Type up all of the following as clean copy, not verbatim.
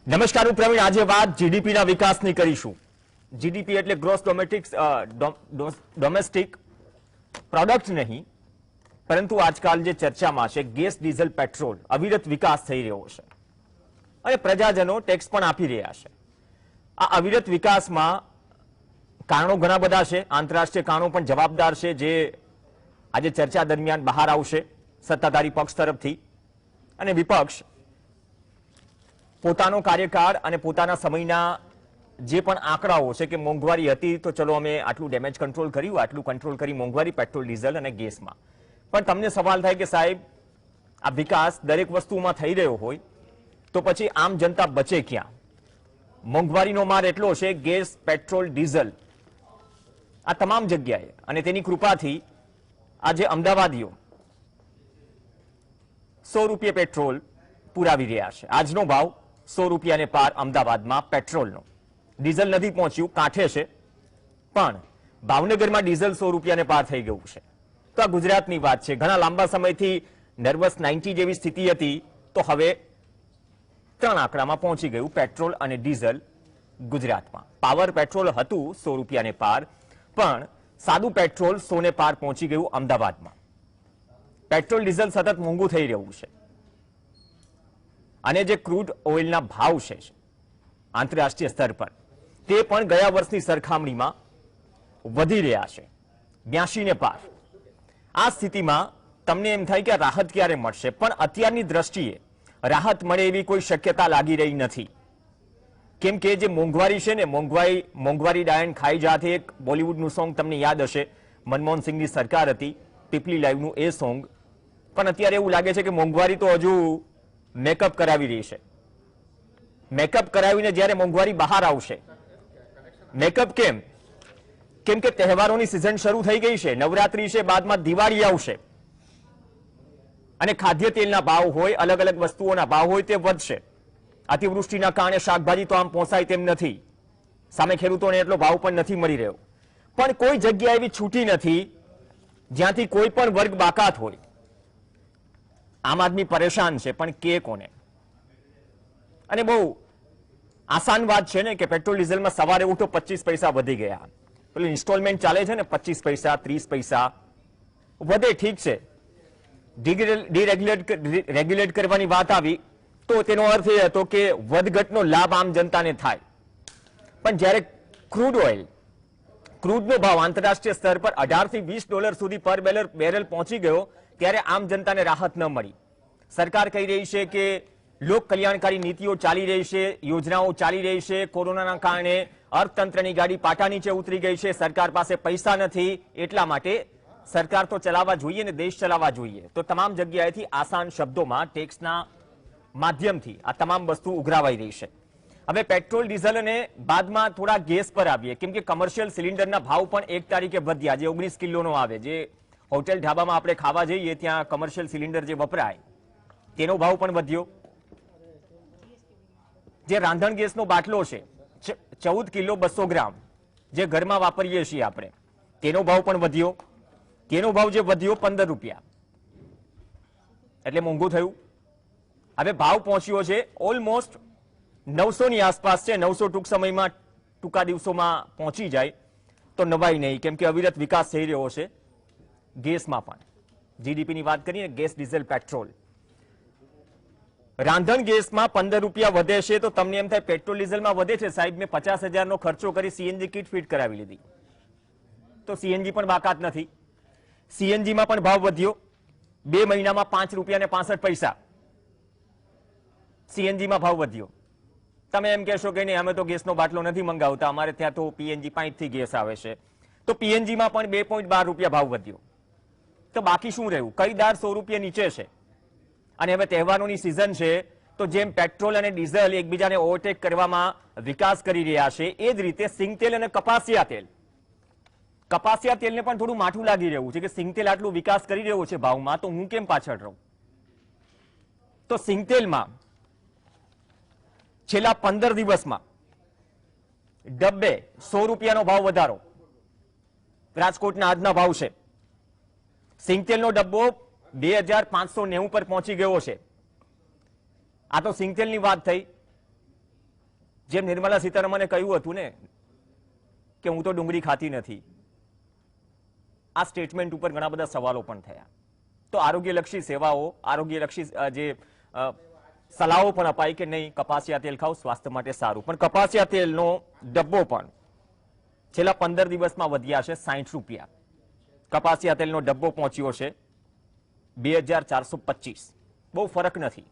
નમસ્કાર, હું પ્રવીણ. આજે વાત જીડીપીના વિકાસની કરીશું. જીડીપી એટલે ગ્રોસ ડોમેસ્ટિક પ્રોડક્ટ નહીં, પરંતુ આજકાલ જે ચર્ચામાં છે ગેસ, ડીઝલ, પેટ્રોલ અવિરત વિકાસ થઈ રહ્યો છે અને પ્રજાજનો ટેક્સ પણ આપી રહ્યા છે. આ અવિરત વિકાસમાં કારણો ઘણા બધા છે, આંતરરાષ્ટ્રીય કારણો પણ જવાબદાર છે, જે આજે ચર્ચા દરમિયાન બહાર આવશે સત્તાધારી પક્ષ તરફથી. અને વિપક્ષ પોતાનો કાર્યકાળ અને પોતાના સમયના જે પણ આંકડાઓ છે કે મોંઘવારી હતી તો ચલો અમે આટલું ડેમેજ કંટ્રોલ કર્યું, આટલું કંટ્રોલ કરી મોંઘવારી પેટ્રોલ, ડીઝલ અને ગેસમાં. પણ તમને સવાલ થાય કે સાહેબ, આ વિકાસ દરેક વસ્તુમાં થઈ રહ્યો હોય તો પછી આમ જનતા બચે ક્યાં? મોંઘવારીનો માર એટલો છે, ગેસ, પેટ્રોલ, ડીઝલ આ તમામ જગ્યાએ, અને તેની કૃપાથી આજે અમદાવાદીઓ 100 રૂપિયા પેટ્રોલ પુરાવી રહ્યા છે. આજનો ભાવ 100 રૂપિયાને પાર અમદાવાદમાં પેટ્રોલનો. ડીઝલ નથી પહોંચ્યું, કાંઠે છે, પણ ભાવનગરમાં ડીઝલ 100 રૂપિયાને પાર થઈ ગયું છે. તો આ ગુજરાતની વાત છે. ઘણા લાંબા સમયથી નર્વસ 90 જેવી સ્થિતિ હતી, તો હવે 3 આંકડામાં પહોંચી ગયું પેટ્રોલ અને ડીઝલ ગુજરાતમાં. પાવર પેટ્રોલ હતું 100 રૂપિયાને પાર, પણ સાદું પેટ્રોલ 100 ને પાર પહોંચી ગયું અમદાવાદમાં. પેટ્રોલ ડીઝલ સતત મોંઘું થઈ રહ્યું છે. અને જે ક્રૂડ ઓઇલના ભાવ છે આંતરરાષ્ટ્રીય સ્તર પર, તે પણ ગયા વર્ષની સરખામણીમાં વધી રહ્યા છે, 82 ને પાર. આ સ્થિતિમાં તમને એમ થાય કે રાહત ક્યારે મળશે, પણ અત્યારની દ્રષ્ટિએ રાહત મળે એવી કોઈ શક્યતા લાગી રહી નથી. કેમ કે જે મોંઘવારી છે ને, મોંઘવારી ડાયન ખાઈ જાતે, એક બોલિવૂડનું સોંગ તમને યાદ હશે, મનમોહન સિંહની સરકાર હતી, પીપલી લાઈવનું એ સોંગ. પણ અત્યારે એવું લાગે છે કે મોંઘવારી તો હજુ મેકઅપ કરાવી રહી છે. મેકઅપ કરાવીને જ્યારે મોંઘવારી બહાર આવશે. મેકઅપ કેમ? કેમ કે તહેવારોની સિઝન શરૂ થઈ ગઈ છે, નવરાત્રી છે, બાદમાં દિવાળી આવશે અને ખાદ્ય તેલના ભાવ હોય, અલગ અલગ વસ્તુઓના ભાવ હોય, તે વધશે. અતિવૃષ્ટિના કારણે શાકભાજી તો આમ પહોંચાય તેમ નથી, સામે ખેડૂતોને એટલો ભાવ પણ નથી મળી રહ્યો. પણ કોઈ જગ્યા એવી છૂટી નથી જ્યાંથી કોઈ પણ વર્ગ બાકાત હોય. આમ આદમી પરેશાન છે, પણ કે કોને? અને બહુ આસાન વાત છે ને કે પેટ્રોલ ડીઝલમાં સવારે ઉઠો 25 પૈસા વધી ગયા. પેલું ઇન્સ્ટોલમેન્ટ ચાલે છે ને, 25 પૈસા 30 પૈસા વધે, ઠીક છે. ડિરેગ્યુલેટ કરવાની વાત આવી તો તેનો અર્થ એ હતો કે વધઘટનો લાભ આમ જનતાને થાય. પણ જ્યારે ક્રૂડ ઓઇલ, ક્રૂડનો ભાવ આંતરરાષ્ટ્રીય સ્તર પર $18 થી $20 સુધી પર બેરલ પહોંચી ગયો, ત્યારે આમ જનતાને રાહત ન મળી. સરકાર કહી રહી છે કે લોક કલ્યાણકારી નીતિઓ ચાલી રહી છે, યોજનાઓ ચાલી રહી છે. કોરોનાના કારણે અર્થતંત્રની ગાડી પાટા નીચે ઉતરી ગઈ છે, સરકાર પાસે પૈસા નથી, એટલા માટે સરકાર તો ચલાવવા જોઈએ ને દેશ ચલાવવા જોઈએ. તો તમામ જગ્યાએથી આસાન શબ્દોમાં ટેક્સના માધ્યમથી આ તમામ વસ્તુ ઉઘરાવાઈ રહી છે. હવે પેટ્રોલ, ડીઝલ અને બાદમાં થોડા ગેસ પર આવીએ, કેમ કે કમર્શિયલ સિલિન્ડરના ભાવ પણ 1 તારીખે વધ્યા. જે 19 કિલોનો આવે, જે હોટેલ ઢાબામાં આપણે ખાવા જઈએ ત્યાં કમર્શિયલ સિલિન્ડર જે વપરાય તેનો ભાવ પણ વધ્યો. જે રાંધણ ગેસનો બાટલો છે 14 કિલો 200 ગ્રામ, જે ઘરમાં વાપરીએ છીએ આપણે, તેનો ભાવ પણ વધ્યો. તેનો ભાવ જે વધ્યો 15 રૂપિયા, એટલે મોંઘું થયું. હવે ભાવ પહોંચ્યો છે ઓલમોસ્ટ 900 ની આસપાસ છે. 900 ટૂંક સમયમાં, ટૂંકા દિવસોમાં પહોંચી જાય તો નવાઈ નહીં, કેમ કે અવિરત વિકાસ થઈ રહ્યો છે ગેસમાં પણ. જીડીપીની વાત કરીએ, ગેસ, ડીઝલ, પેટ્રોલ. રાંધણ ગેસમાં 15 રૂપિયા વધે છે તો તમને એમ થાય પેટ્રોલ ડીઝલમાં વધે છે. સાહેબ, મેં 50,000 નો ખર્ચો કરી સીએનજી કિટ ફિટ કરાવી લીધી, તો સીએનજી પણ બાકાત નથી. સીએનજીમાં પણ ભાવ વધ્યો, 2 મહિનામાં 5 રૂપિયા ને 65 પૈસા સીએનજીમાં ભાવ વધ્યો. તમે એમ કહેશો કે નહીં, અમે તો ગેસનો બાટલો નથી મંગાવતા, અમારે ત્યાં તો પીએનજી પાઇપથી ગેસ આવે છે. તો પીએનજીમાં પણ 2.12 રૂપિયા ભાવ વધ્યો. તો બાકી શું રહ્યું? કઈ દાળ 100 રૂપિયા નીચે છે. અને હવે તહેવારોની સિઝન છે, તો જેમ પેટ્રોલ અને ડીઝલ એકબીજાને ઓવરટેક કરવામાં વિકાસ કરી રહ્યા છે, એ જ રીતે સિંગતેલ અને કપાસિયા તેલ, કપાસિયા તેલને પણ થોડું માઠું લાગી રહ્યું છે કે સિંગતેલ આટલું વિકાસ કરી રહ્યો છે ભાવમાં, તો હું કેમ પાછળ રહું? તો સિંગતેલમાં છેલ્લા 15 દિવસમાં ડબ્બે 100 રૂપિયાનો ભાવ વધારો. રાજકોટના આજના ભાવ છે, સિંગતેલનો ડબ્બો 2590 પર પહોંચી ગયો છે. આ તો સિંગતેલની વાત થઈ. જેમ નિર્મલા સીતારમણે કહ્યું હતું ને કે હું તો ડુંગળી ખાતી નથી, આ સ્ટેટમેન્ટ ઉપર ઘણા બધા સવાલો પણ થયા. તો આરોગ્યલક્ષી સેવાઓ, આરોગ્યલક્ષી જે સલાહો પણ અપાઈ કે નહીં કપાસિયા તેલ ખાઓ, સ્વાસ્થ્ય માટે સારું. પણ કપાસિયા તેલનો ડબ્બો પણ છેલ્લા 15 દિવસમાં વધ્યા છે 60 રૂપિયા. કપાસિયા તેલનો ડબ્બો પહોંચ્યો છે 2425. બહુ ફરક નથી.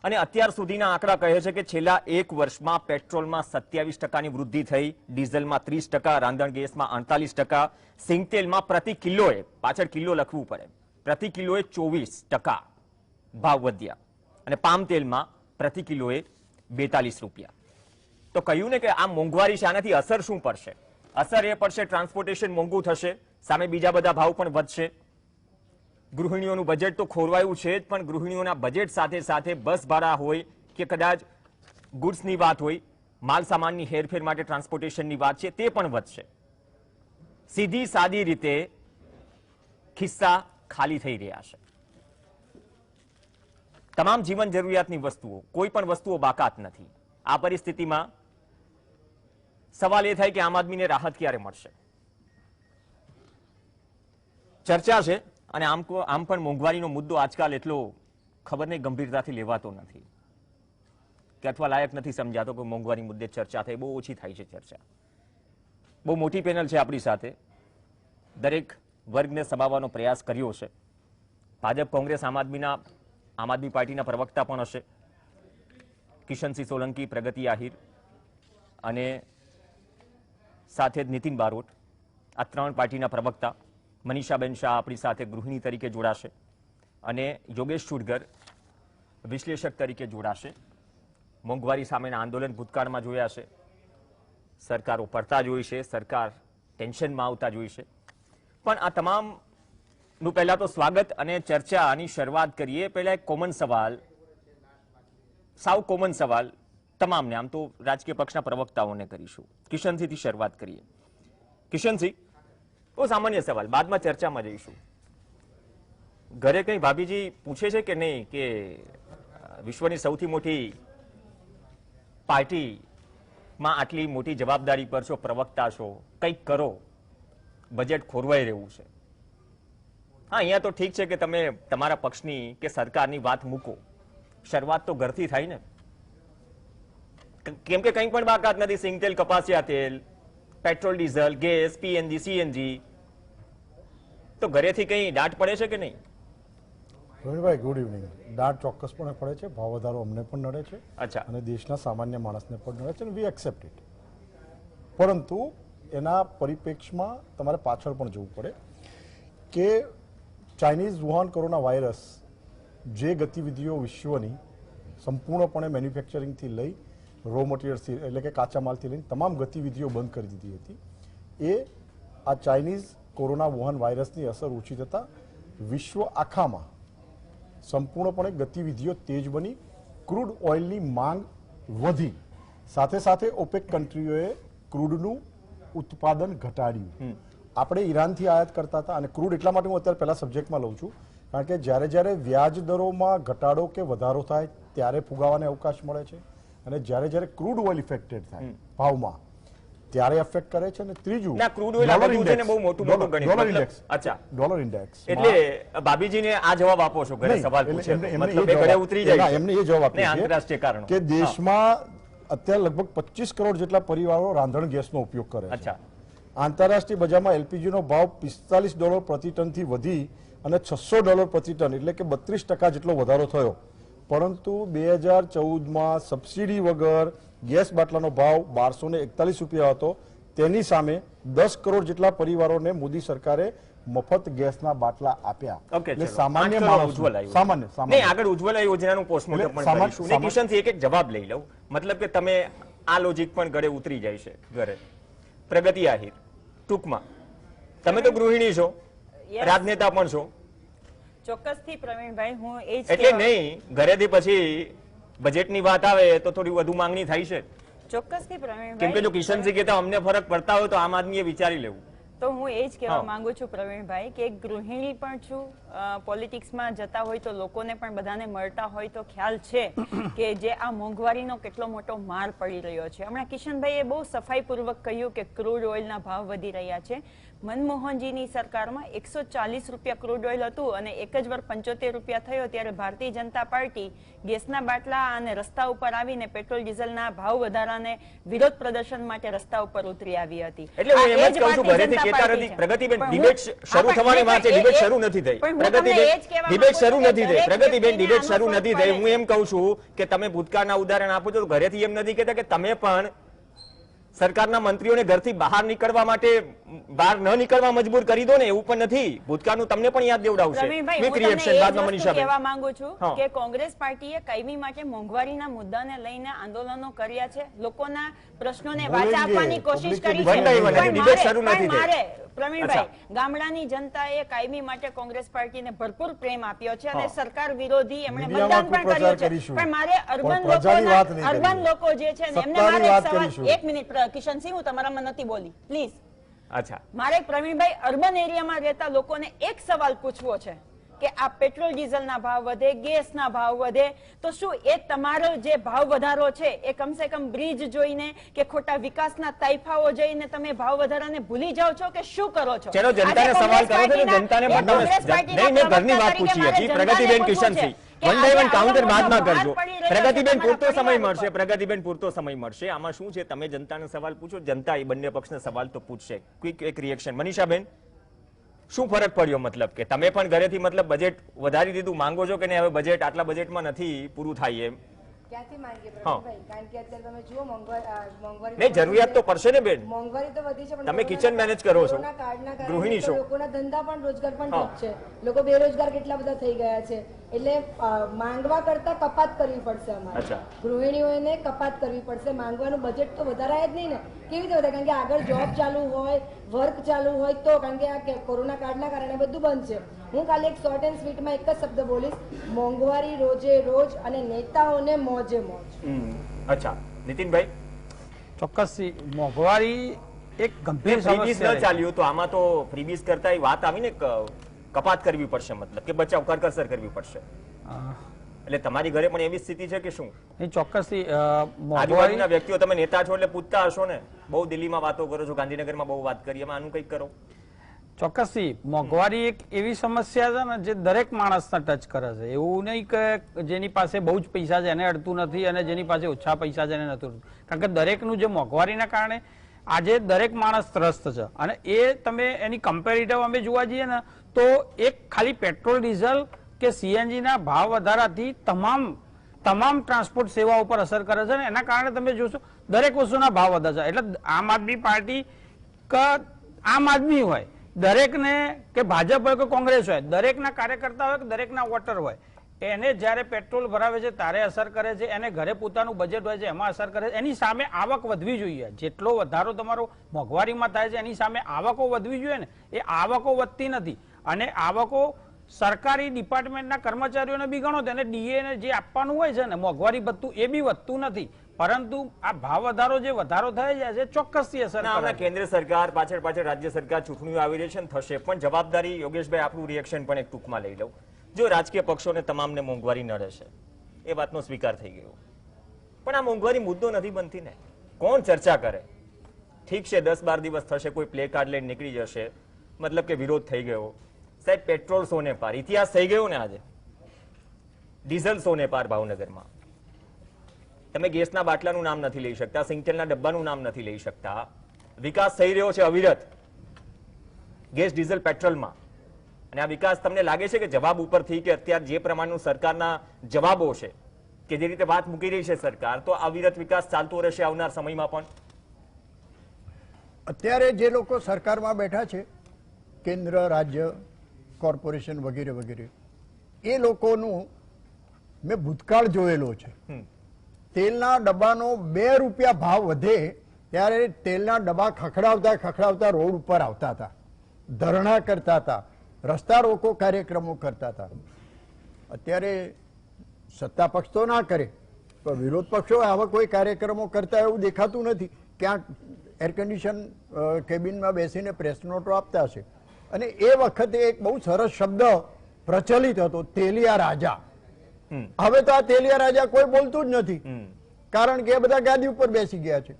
અને અત્યાર સુધીના આંકડા કહે છે કે છેલ્લા 1 વર્ષમાં પેટ્રોલમાં 27% વૃદ્ધિ થઈ, ડીઝલમાં 30%, રાંધણ ગેસમાં 48%, સિંગતેલમાં પ્રતિ કિલોએ, પાછળ કિલો લખવું પડે, પ્રતિ કિલોએ 24% ભાવ વધ્યા, અને પામ તેલમાં પ્રતિ કિલોએ 42 રૂપિયા. તો કહ્યું ને કે આ મોંઘવારી છે, આનાથી અસર શું પડશે? અસર એ પડશે ટ્રાન્સપોર્ટેશન મોંઘું થશે, સામે બીજા બધા ભાવ પણ વધશે. ગૃહિણીઓનું બજેટ તો ખોરવાયું છે જ, પણ ગૃહિણીઓના બજેટ સાથે સાથે બસ ભાડા હોય કે કદાચ ગુડ્સની વાત હોય, માલ સામાનની હેરફેર માટે ટ્રાન્સપોર્ટેશનની વાત છે, તે પણ વધશે. સીધી સાદી રીતે ખિસ્સા ખાલી થઈ રહ્યા છે. તમામ જીવન જરૂરિયાતની વસ્તુઓ, કોઈ પણ વસ્તુઓ બાકાત નથી. આ પરિસ્થિતિમાં સવાલ એ થાય કે આમ આદમીને રાહત ક્યારે મળશે? ચર્ચા છે, અને આમ પણ મોંઘવારીનો મુદ્દો આજકાલ એટલો ખબર નહીં ગંભીરતાથી લેવાતો નથી, કે અથવા લાયક નથી સમજાતો કે મોંઘવારી મુદ્દે ચર્ચા થાય. બહુ ઓછી થાય છે ચર્ચા. બહુ મોટી પેનલ છે આપણી સાથે, દરેક વર્ગને સમાવવાનો પ્રયાસ કર્યો છે. ભાજપ, કોંગ્રેસ, આમ આદમી પાર્ટીના પ્રવક્તા પણ હશે, કિશનસિંહ સોલંકી, પ્રગતિ આહિર અને સાથે જ નીતિન બારોટ, આ 3 પાર્ટીના પ્રવક્તા. મનીષાબેન શાહ આપણી સાથે ગૃહિણી તરીકે જોડાશે, અને યોગેશ ચુડગર વિશ્લેષક તરીકે જોડાશે. મોંઘવારી સામેના આંદોલન ભૂતકાળમાં જોયા છે, સરકારો પડતા જોઈ છે, સરકાર ટેન્શનમાં આવતા જોઈ છે. પણ આ તમામનું પહેલા તો સ્વાગત અને ચર્ચાની શરૂઆત કરીએ. પહેલા એક કોમન સવાલ, સાવ કોમન સવાલ તમામને, આમ તો રાજકીય પક્ષના પ્રવક્તાઓને કરીશું. કિશનસિંહથી શરૂઆત કરીએ. કિશનસિંહ, બહુ સામાન્ય સવાલ, બાદમાં ચર્ચામાં જઈશું. ઘરે કઈ ભાભીજી પૂછે છે કે નહીં કે વિશ્વની સૌથી મોટી પાર્ટીમાં આટલી મોટી જવાબદારી પર છો, પ્રવક્તા છો, કંઈક કરો, બજેટ ખોરવાઈ રહ્યું છે? હા, અહીંયા તો ઠીક છે કે તમે તમારા પક્ષની કે સરકારની વાત મૂકો, શરૂઆત તો ઘરથી થાય ને. કેમ કે કંઈ પણ બાકાત નથી. સિંગતેલ, કપાસિયા તેલ, petrol, diesel, gas, PNG, CNG. તો ઘરેથી કઈ દાટ પડે છે કે નહીં? Pravinbhai, good evening. દાટ ચોક્કસપણે પડે છે. ભાવ વધારો અમને પણ નડે છે, અચ્છા, અને દેશના સામાન્ય માણસને પણ નડે છે, અને વી એક્સેપ્ટ ઇટ. પરંતુ એના પરિપ્રેક્ષમાં તમારે પાછળ પણ જવું પડે કે ચાઇનીઝ વુહાન કોરોના વાયરસ જે ગતિવિધિઓ વિશ્વની સંપૂર્ણપણે મેન્યુફેક્ચરિંગથી લઈ રો મટીરિયલ્સથી, એટલે કે કાચા માલથી લઈને તમામ ગતિવિધિઓ બંધ કરી દીધી હતી. એ આ ચાઇનીઝ કોરોના વુહાન વાયરસની અસર ઓછી થતાં વિશ્વ આખામાં સંપૂર્ણપણે ગતિવિધિઓ તેજ બની, ક્રૂડ ઓઇલની માંગ વધી, સાથે સાથે ઓપેક કન્ટ્રીઓએ ક્રૂડનું ઉત્પાદન ઘટાડ્યું. આપણે ઈરાનથી આયાત કરતા હતા, અને ક્રૂડ એટલા માટે હું અત્યારે પહેલા સબ્જેક્ટમાં લઉં છું કારણ કે જ્યારે વ્યાજ દરોમાં ઘટાડો કે વધારો થાય ત્યારે ફુગાવાને અવકાશ મળે છે, અને જ્યારે ક્રૂડ ઓઇલ ઇફેક્ટેડ થાય ભાવમાં ત્યારે એફેક્ટ કરે છે. અને ત્રીજું, ક્રૂડ ઓઇલ બહુ મોટું ડોલર ઇન્ડેક્સ. અચ્છા, ડોલર ઇન્ડેક્સ. એટલે ભાભીજીને આ જવાબ આપો છો, ઘરે સવાલ પૂછે મતલબ એ ઘરે ઉતરી જાય છે. એમને એ જવાબ આપે છે આંતરરાષ્ટ્રીય કારણો કે દેશમાં અત્યારે લગભગ 25 કરોડ જેટલા પરિવારો રાંધણ ગેસનો ઉપયોગ કરે છે. અચ્છા, આંતરરાષ્ટ્રીય બજારમાં એલપીજીનો ભાવ $45 પ્રતિ ટનથી વધી અને $600 પ્રતિ ટન, એટલે કે 32% જેટલો વધારો થયો. પરંતુ 2014માં સબસિડી વગર ગેસ બાટલાનો ભાવ 1241 રૂપિયા હતો. તેની સામે 10 કરોડ જેટલા પરિવારોને મોદી સરકારે મફત ગેસના બાટલા આપ્યા. એટલે સામાન્ય માણસ, સામાન્ય આગળ ઉજ્જવલા યોજનાનું પોસ્ટમોર્ટમ પણ કરીશું. ને કિશનથી એક જવાબ લઈ લઉં, મતલબ કે તમે આ લોજિક પણ ઘરે ઉતરી જાય છે. ઘરે પ્રગતિ આહિર, ટૂંકમાં તમે તો ગૃહિણી છો, રાજનેતા પણ છો. ચોક્કસથી પ્રવીણભાઈ, હું એ જ એટલે નહીં, ઘરેથી પછી બજેટની વાત આવે તો થોડી વધુ માંગણી થાય છે. ચોક્કસથી પ્રવીણભાઈ, કેમ કે જો કિશનસિંહ કહેતા અમને ફરક પડતા હોય તો આમ આદમીએ વિચારી લેવું. તો હું એ જ કહેવા માંગુ છું પ્રવીણભાઈ કે એક ગૃહિણી પણ છું, પોલિટિક્સમાં જતા હોય તો લોકોને પણ બધાને મળતા હોય તો ખ્યાલ છે કે જે આ મોંઘવારીનો કેટલો મોટો માર પડી રહ્યો છે. હમણાં કિશનભાઈએ બહુ સફાઈપૂર્વક કહ્યું કે ક્રૂડ ઓઇલના ભાવ વધી રહ્યા છે. મનમોહનજીની સરકારમાં 140 રૂપિયા ક્રૂડ ઓઇલ હતું અને એક જ વાર 75 રૂપિયા થયો ત્યારે ભારતીય જનતા પાર્ટી ગેસના બાટલા અને રસ્તા ઉપર આવીને પેટ્રોલ ડીઝલના ભાવ વધારાને વિરોધ પ્રદર્શન માટે રસ્તા ઉપર ઉતરી આવી હતી. એટલે હું એમ જ કહું છું, ઘરેથી કહેતા નથી પ્રગતિબેન, ડિબેટ શરૂ થવાની વાત છે, ડિબેટ શરૂ નથી થઈ. પ્રગતિબેન ડિબેટ શરૂ નથી થઈ. પ્રગતિબેન ડિબેટ શરૂ નથી થઈ. હું એમ કહું છું કે તમે ભૂતકાળના ઉદાહરણ આપો છો, ઘરેથી એમ નથી કહેતા કે તમે પણ સરકારના મંત્રીઓને ઘરથી બહાર નીકળવા માટે બહાર ન નીકળવા મજબૂર કરી દો ને, એવું પણ નથી. ભૂતકાળનું તમને પણ યાદ દેવડાવશે. ક્વિક રિએક્શન બાદમાં મનીષાબેન કહેવા માંગુ છું કે કોંગ્રેસ પાર્ટીએ કાયમી માટે મોંઘવારીના મુદ્દાને લઈને આંદોલનો કર્યા છે, લોકોના પ્રશ્નોને વાચા આપવાની કોશિશ કરી છે. પ્રવીણભાઈ, ગામડાની જનતાએ કાયમી માટે કોંગ્રેસ પાર્ટીને ભરપૂર પ્રેમ આપ્યો છે અને સરકાર વિરોધી એમણે મતદાન પણ કર્યું છે. પણ મારે અર્બન લોકો જે છે ને એમને મારે એક સવાલ, એક મિનિટ કિશનસિંહ, હું તમારામાં નથી બોલી, પ્લીઝ. અચ્છા, મારે પ્રવીણભાઈ અર્બન એરિયામાં રહેતા લોકોને એક સવાલ પૂછવો છે કે આ પેટ્રોલ ડીઝલના ભાવ વધે, ગેસના ભાવ વધે તો શું એ તમારો જે ભાવ વધારો છે એ કમસે કમ બ્રિજ જોઈને કે ખોટા વિકાસના તાઇફાઓ જોઈને તમે ભાવ વધારાને ભૂલી જાઓ છો કે શું કરો છો? ચલો જનતાને સવાલ કરો છો ને, જનતાને નહીં, મેં ઘરની વાત પૂછી હતી. પ્રગતિબેન Kishansinh, one by one counter બાદમાં કરજો. પ્રગતિબેન પૂરતો સમય મળશે, પ્રગતિબેન પૂરતો સમય મળશે. આમાં શું છે, તમે જનતાને સવાલ પૂછો, જનતા એ બંને પક્ષને સવાલ તો પૂછશે. ક્વિક એક રિએક્શન. મનીષાબેન, શું ફરક પડ્યો? મતલબ કે તમે પણ ઘરેથી મતલબ બજેટ વધારી દીધું, માંગો છો કે નહીં હવે બજેટ આટલા બજેટમાં નથી પૂરું થાય એમ? ક્યાંથી માંગીએ પ્રવીણભાઈ? કારણ કે અત્યારે તમે જુઓ મોંઘવારી નહીં, જરૂરિયાત તો પડશે ને બેન. મોંઘવારી તો વધી છે, પણ તમે કિચન મેનેજ કરો છો, ગૃહિણી છો, લોકોના ધંધા પણ રોજગાર પણ ઠપ છે, લોકો બેરોજગાર કેટલા બધા થઈ ગયા છે. એટલે માંગવા કરતા કપાત કરવી પડશે અમારે, ગૃહિણીઓને કપાત કરવી પડશે. માંગવાનું બજેટ તો વધારાય જ નહીં ને, કેવી રીતે વધારે? કારણ કે આગળ જોબ ચાલુ હોય, વર્ક ચાલુ હોય તો, કારણ કે આ કોરોના કાળના કારણે બધું બંધ છે. હું ખાલી એક શોર્ટ એન્ડ સ્વીટમાં એક જ શબ્દ બોલીશ, મોંઘવારી રોજે રોજ અને નેતાઓને મોજે મોજ. અચ્છા નીતિનભાઈ, ચોક્કસ મોંઘવારી એક ગંભીર સમસ્યા ચાલ્યું તો આમાં તો ફ્રીબીઝ કરતા વાત આવી ને, કપાત કરવી પડશે, મતલબ કે બચાવ કરકસર કરવી પડશે. એટલે તમારી ઘરે પણ એવી સ્થિતિ છે કે શું? એ ચોક્કસથી આજુબાજુના વ્યક્તિઓ, તમે નેતા છો એટલે પૂછતા હશો ને, બહુ દિલ્હીમાં વાતો કરો છો, ગાંધીનગરમાં બહુ વાત કરી, એમાં આનું કંઈક કરો. ચોક્કસથી મોંઘવારી એક એવી સમસ્યા છે ને જે દરેક માણસને ટચ કરે છે. એવું નહીં કે જેની પાસે બહુ જ પૈસા છે એને અડતું નથી અને જેની પાસે ઓછા પૈસા છે એને નથી. કારણ કે દરેકનું જે મોંઘવારીના કારણે આજે દરેક માણસ ત્રસ્ત છે. અને એ તમે એની કમ્પેરિટિવ અમે જોવા જઈએ ને તો એક ખાલી પેટ્રોલ ડીઝલ કે સીએનજી ના ભાવ વધારાથી તમામ ટ્રાન્સપોર્ટ સેવા ઉપર અસર કરે છે ને એના કારણે તમે જોશો દરેક વસ્તુના ભાવ વધે છે. એટલે આમ આદમી પાર્ટી કે આમ આદમી હોય, દરેકને કે ભાજપ હોય કે કોંગ્રેસ હોય, દરેકના કાર્યકર્તા હોય કે દરેકના વોટર હોય, એને જ્યારે પેટ્રોલ ભરાવે છે ત્યારે અસર કરે છે, એને ઘરે પોતાનું બજેટ હોય છે એમાં અસર કરે છે. એની સામે આવક વધવી જોઈએ. જેટલો વધારો તમારો મોંઘવારીમાં થાય છે એની સામે આવકો વધવી જોઈએ ને, એ આવકો વધતી નથી. અને આવકો સરકારી ડિપાર્ટમેન્ટના કર્મચારીઓને બી ગણો તેને ડીએ જે આપવાનું હોય છે ને મોંઘવારી ભથ્થું એ બી વધતું નથી. પરંતુ આ ભાવ વધારો જે વધારો થઈ જાય છે ચોક્કસથી અસર કરે. કેન્દ્ર સરકાર પાછળ રાજ્ય સરકાર ચૂંટણીઓ આવી રહી છે થશે, પણ જવાબદારી યોગેશભાઈ આપણું રિએક્શન પણ એક ટૂંકમાં લઈ લઉં. જો રાજકીય પક્ષોને તમામને મોંઘવારી ન રહેશે એ વાતનો સ્વીકાર થઈ ગયો, પણ આ મોંઘવારી મુદ્દો નથી બનતી ને. કોણ ચર્ચા કરે? ઠીક છે 10-12 દિવસ થશે, કોઈ પ્લે કાર્ડ લઈને નીકળી જશે, મતલબ કે વિરોધ થઈ ગયો. સાહેબ પેટ્રોલ સોને પાર, ઇતિહાસ થઈ ગયો ને આજે. ડીઝલ સોને પાર ભાવનગરમાં. તમે ગેસના બાટલાનું નામ નથી લઈ શકતા, સિંગટેલના ડબ્બાનું નામ નથી લઈ શકતા. વિકાસ થઈ રહ્યો છે અવિરત ગેસ ડીઝલ પેટ્રોલમાં. અને આ વિકાસ તમને લાગે છે કે જવાબ ઉપરથી કે અત્યારે જે પ્રમાણનું સરકારના જવાબો છે કે જે રીતે વાત મૂકી રહી છે સરકાર, તો અવિરત વિકાસ ચાલતો રહેશે આવનાર સમયમાં પણ? અત્યારે જે લોકો સરકારમાં બેઠા છે, કેન્દ્ર, રાજ્ય, કોર્પોરેશન વગેરે વગેરે, એ લોકોનું મેં ભૂતકાળ જોયેલો છે. તેલના ડબ્બાનો 2 રૂપિયા ભાવ વધે ત્યારે તેલના ડબ્બા ખખડાવતા રોડ ઉપર આવતા હતા, ધરણા કરતા હતા, રસ્તા રોકો કાર્યક્રમો કરતા હતા. અત્યારે સત્તા પક્ષ તો ના કરે પણ વિરોધ પક્ષો આવા કોઈ કાર્યક્રમો કરતા એવું દેખાતું નથી. ક્યાંક એર કન્ડિશન કેબિનમાં બેસીને પ્રેસ નોટો આપતા હશે. અને એ વખતે એક બહુ સરસ શબ્દ પ્રચલિત હતો તેલિયા રાજા. હવે તો આ તેલિયા રાજા કોઈ બોલતું જ નથી, કારણ કે એ બધા ગાદી ઉપર બેસી ગયા છે.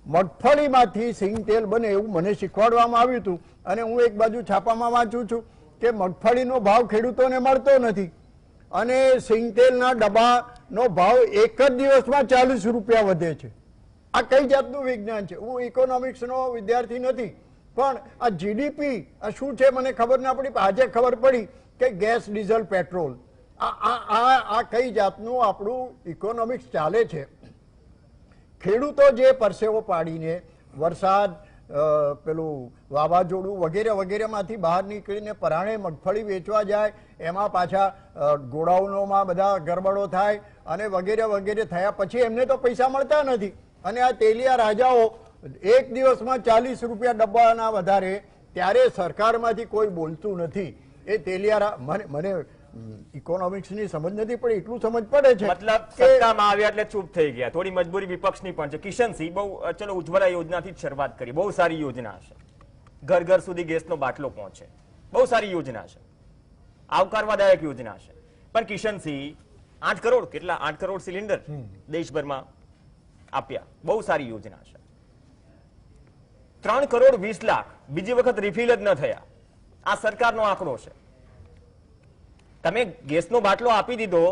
મગફળીમાંથી સિંગ તેલ બને એવું મને શીખવાડવામાં આવ્યું હતું, અને હું એક બાજુ છાપામાં વાંચું છું કે મગફળીનો ભાવ ખેડૂતોને મળતો નથી, અને સિંગ તેલના ડબ્બાનો ભાવ એક જ દિવસમાં 40 રૂપિયા વધે છે. આ કઈ જાતનું વિજ્ઞાન છે? હું ઇકોનોમિક્સનો વિદ્યાર્થી નથી, પણ આ જીડીપી આ શું છે મને ખબર ના પડી. આજે ખબર પડી કે ગેસ, ડીઝલ, પેટ્રોલ આ કઈ જાતનું આપણું ઇકોનોમિક્સ ચાલે છે. ખેડૂતો જે પરસેવો પાડીને વરસાદ, પેલું વાવાઝોડું વગેરે વગેરેમાંથી બહાર નીકળીને પરાણે મગફળી વેચવા જાય, એમાં પાછા ગોડાઉનોમાં બધા ગરબડો થાય અને વગેરે વગેરે થયા પછી એમને તો પૈસા મળતા નથી. અને આ તેલિયા રાજાઓ એક દિવસમાં 40 રૂપિયા ડબ્બાના વધારે, ત્યારે સરકારમાંથી કોઈ બોલતું નથી. એ તેલિયા મને ઇકોનોમિક્સની સમજ નથી પણ એટલું સમજ પડે છે મતલબ સત્તામાં આવ્યા એટલે ચૂપ થઈ ગયા. થોડી મજબૂરી વિપક્ષની પણ છે. કિશનસિંહ, બહુ ચલો ઉજ્જવલા યોજનાથી જ શરૂઆત કરી, બહુ સારી યોજના છે, ઘર ઘર સુધી ગેસનો બાટલો પહોંચે, બહુ સારી યોજના છે, આવકારવાદાયક યોજના છે. પણ કિશનસિંહ, 8 કરોડ કેટલા 8 કરોડ સિલિન્ડર દેશભરમાં આપ્યા, બહુ સારી યોજના છે. 3 કરોડ 20 લાખ બીજી વખત રિફિલ જ ન થયા, આ સરકારનો આંકડો છે. તમે ગેસનો બાટલો આપી દીધો,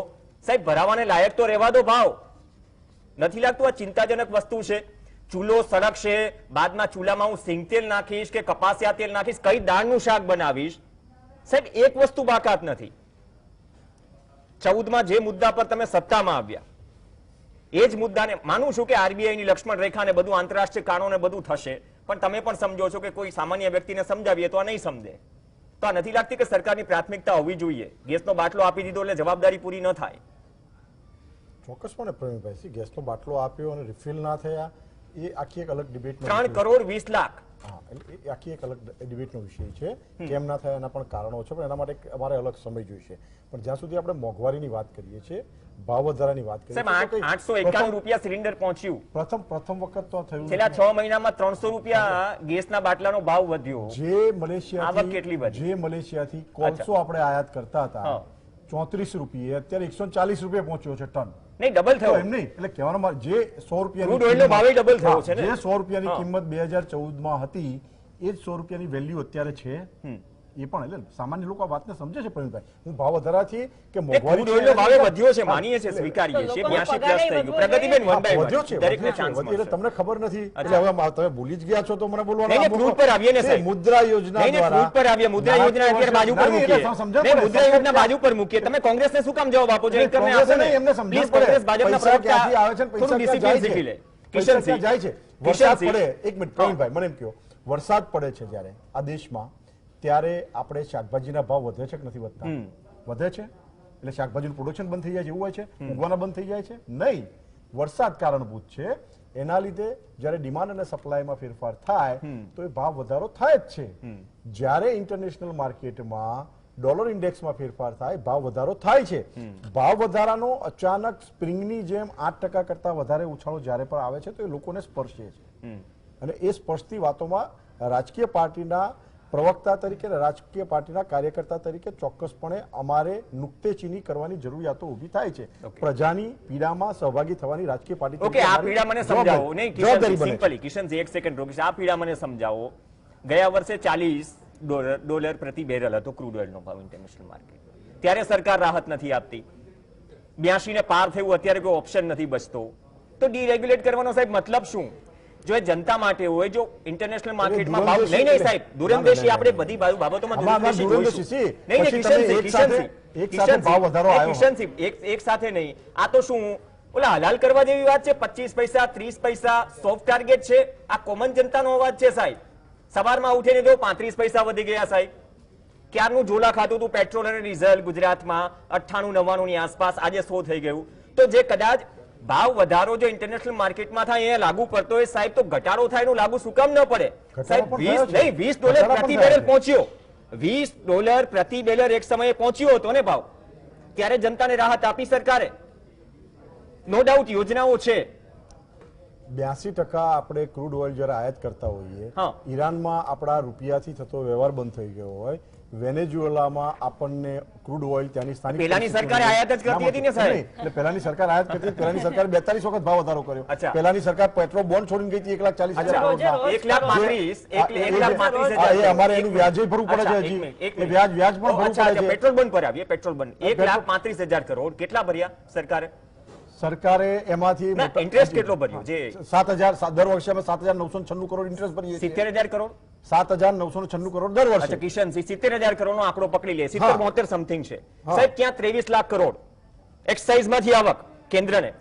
સાહેબ ભરાવાને લાયક તો રહેવા દો ભાવ. નથી લાગતું આ ચિંતાજનક વસ્તુ છે? ચૂલો સળગશે, બાદમાં ચૂલામાં હું સિંગ તેલ નાખીશ કે કપાસિયા તેલ નાખીશ, કઈ દાળનું શાક બનાવીશ? સાહેબ એક વસ્તુ બાકાત નથી. 14માં જે મુદ્દા પર તમે સત્તામાં આવ્યા, એ જ મુદ્દાને માનું છું કે આરબીઆઈની લક્ષ્મણ રેખા ને બધું આંતરરાષ્ટ્રીય કારણો ને બધું થશે, પણ તમે પણ સમજો છો કે કોઈ સામાન્ય વ્યક્તિને સમજાવીએ તો આ નહીં સમજે. તો આ નથી લાગતી કે સરકારની પ્રાથમિકતા હોવી જોઈએ? ગેસનો બાટલો આપી દીધો એટલે જવાબદારી પૂરી ન થાય. ચોક્કસપણે પ્રવીણભાઈ, ગેસનો બાટલો આપ્યો અને રિફિલ ના થયા એ આખી એક અલગ ડિબેટ. 3 કરોડ 20 લાખ એ આખી એક અલગ ડિબેટનો વિષય છે. કેમ ના થયા એના પણ કારણો છે, પણ એના માટે અમારે અલગ સમય જોઈશે. પણ જ્યાં સુધી આપણે મોંઘવારીની વાત કરીએ છીએ, ભાવ વધારાની વાત કરીએ છીએ, 851 રૂપિયા સિલિન્ડર પહોંચ્યું. પ્રથમ વખત તો થયું. છેલ્લા 6 મહિનામાં 300 રૂપિયા ગેસના બાટલાનો ભાવ વધ્યો. જે મલેશિયાથી કોલસો આપણે આયાત કરતા હતા 34 રૂપિયે, અત્યારે 140 રૂપિયા પહોંચ્યો છે ટન. નહીં, ડબલ થયો એમ નહીં, એટલે કહેવાનો જે 100 રૂપિયાની ડબલ થયો છે ને. જે 100 રૂપિયાની કિંમત 2014માં હતી, એ જ 100 રૂપિયાની વેલ્યુ અત્યારે છે. એ પણ એટલે સામાન્ય લોકો આ વાતને સમજે છે પ્રવીણભાઈ. હું ભાવ વધારાથી કે મોંઘવારી ભાવે વધ્યો છે, માનીએ છે, સ્વીકારીએ છીએ. 82 પ્લસ થઈ ગયું. પ્રગતિબેન વધ્યો છે, દરેકને ચાન્સ મળે. તમને ખબર નથી એટલે હવે તમે ભૂલી જ ગયા છો તો મને બોલવાનું. નહીં, ફ્રૂટ પર આવીએ ને સાહેબ. મુદ્રા યોજના દ્વારા ફ્રૂટ પર આવીએ. મુદ્રા યોજના અત્યારે બાજુ પર મૂકીએ. નહીં, મુદ્રા યોજના બાજુ પર મૂકીએ. તમે કોંગ્રેસને શું કામ જવાબ આપો છો? એકમને આપો ને. એમને સમજણ પ્લીઝ, પડે કોંગ્રેસ ભાજપના પ્રવક્તા આવે છે, થોડું ડિસિપ્લિન શીખી લે. કિશનસિંહ જાય છે, વરસાદ પડે. એક મિનિટ પ્રવીણભાઈ, મને એમ કહો, વરસાદ પડે છે જ્યારે આ દેશમાં, ત્યારે આપણે શાકભાજીના ભાવ વધે છે કે નથી વધતા? વધે છે. એટલે શાકભાજીનું પ્રોડક્શન બંધ થઈ જાય છે એવું હોય છે? ઉગવાના બંધ થઈ જાય છે? નહીં, વરસાદ કારણભૂત છે. એના લીધે જ્યારે ડિમાન્ડ અને સપ્લાયમાં ફેરફાર થાય તો એ ભાવ વધારો થાય જ છે. જ્યારે ઇન્ટરનેશનલ માર્કેટમાં ડોલર ઇન્ડેક્સમાં ફેરફાર થાય, ભાવ વધારો થાય છે. ભાવ વધારાનો અચાનક સ્પ્રિંગની જેમ 8% કરતા વધારે ઉછાળો જ્યારે પણ આવે છે તો એ લોકોને સ્પર્શે છે. અને એ સ્પર્શતી વાતોમાં રાજકીય પાર્ટીના પ્રવક્તા તરીકે, રાજકીય પાર્ટીના કાર્યકર્તા તરીકે ચોક્કસપણે અમારે નુક્તેચીની કરવાની જરૂરિયાતો ઊભી થાય છે. પ્રજાની પીડામાં સહભાગી થવાની રાજકીય પાર્ટી. ઓકે, આ પીડા મને સમજાવો. નહીં, સિમ્પલી કિશનજી, એક સેકન્ડ રોકીશ. આ પીડા મને સમજાવો. ગયા વર્ષે $40 પ્રતિ બેરલ હતો ક્રૂડ ઓઇલનો ભાવ ઇન્ટરનેશનલ માર્કેટ. ત્યારે સરકાર રાહત નથી આપતી. 82 ને પાર થયું, અત્યારે કોઈ ઓપ્શન નથી બચતો. તો ડીરેગ્યુલેટ કરવાનો સાહેબ મતલબ શું? જો એ જનતા માટે હોય, જો ઇન્ટરનેશનલ માર્કેટમાં ભાવ નહીં સાહેબ, દૂરંદેશી આપણે બધી બાબતોમાં એક સાથે નહીં. આ તો શું ઓલા હલાલ કરવા જેવી વાત છે? 25 પૈસા 30 પૈસા સોફ્ટ ટાર્ગેટ છે. આ કોમન જનતાનો અવાજ છે સાહેબ. સવારમાં ઉઠીને જો 35 પૈસા વધી ગયા સાહેબ. ક્યારનું ઝોલા ખાતું હતું પેટ્રોલ અને ડીઝલ ગુજરાતમાં 98-99 ની આસપાસ, આજે 100 થઈ ગયું. તો જે કદાચ ભાવ વધારો જો ઇન્ટરનેશનલ માર્કેટમાં થાય એ લાગુ પડતો હોય સાહેબ, તો ઘટાડો થાય એનું લાગુ શું કામ ન પડે સાહેબ? $20 પ્રતિ બેરલ પહોંચ્યો. $20 પ્રતિ બેરલ એક સમયે પહોંચ્યો હતો ને ભાવ. ત્યારે જનતાને રાહત આપી સરકારે. નો ડાઉટ યોજનાઓ છે. 82% આપણે ક્રૂડ ઓઇલ જયારે આયાત કરતા હોઈએ, ઈરાનમાં આપણા રૂપિયાથી થતો વ્યવહાર બંધ થઈ ગયો હોય, વેનેઝુએલામાં આપણને ક્રૂડ ઓઇલ ત્યાંની સ્થાનિક પહેલાની સરકારે આયાત જ કરતી હતી ને સાહેબ? નહીં, એટલે પહેલાની સરકાર આયાત કરતી હતી. પહેલાની સરકારે 42 વખત ભાવ વધારો કર્યો. અચ્છા. પહેલાની સરકાર પેટ્રોલ બોન્ડ છોડીને ગઈ હતી 1,40,000 કરોડના. 1,35,000 એ અમારે એનું વ્યાજે ભરવું પડે છે હજી. એ વ્યાજ પણ ભરવું પડે છે. પેટ્રોલ બંધ પર આવીએ, પેટ્રોલ બંધ 1,35,000 કરોડ કેટલા ભર્યા સરકારે? સરકારે એમાંથી ઇન્ટરેસ્ટ કેટલો ભર્યો? જે 7,000 દર વર્ષે અમે 7,996 કરોડ ઇન્ટરેસ્ટ ભરીએ છીએ. 70,000 કરોડ. 7,996 કરોડ દર વર્ષે. અચ્છા કિશનસિંહ, 70,000 કરોડ નો આંકડો પકડી લે, 70-72 સમથિંગ છે સાહેબ. ત્યાં 23 લાખ કરોડ એક્સાઇઝ માંથી આવક કેન્દ્રને,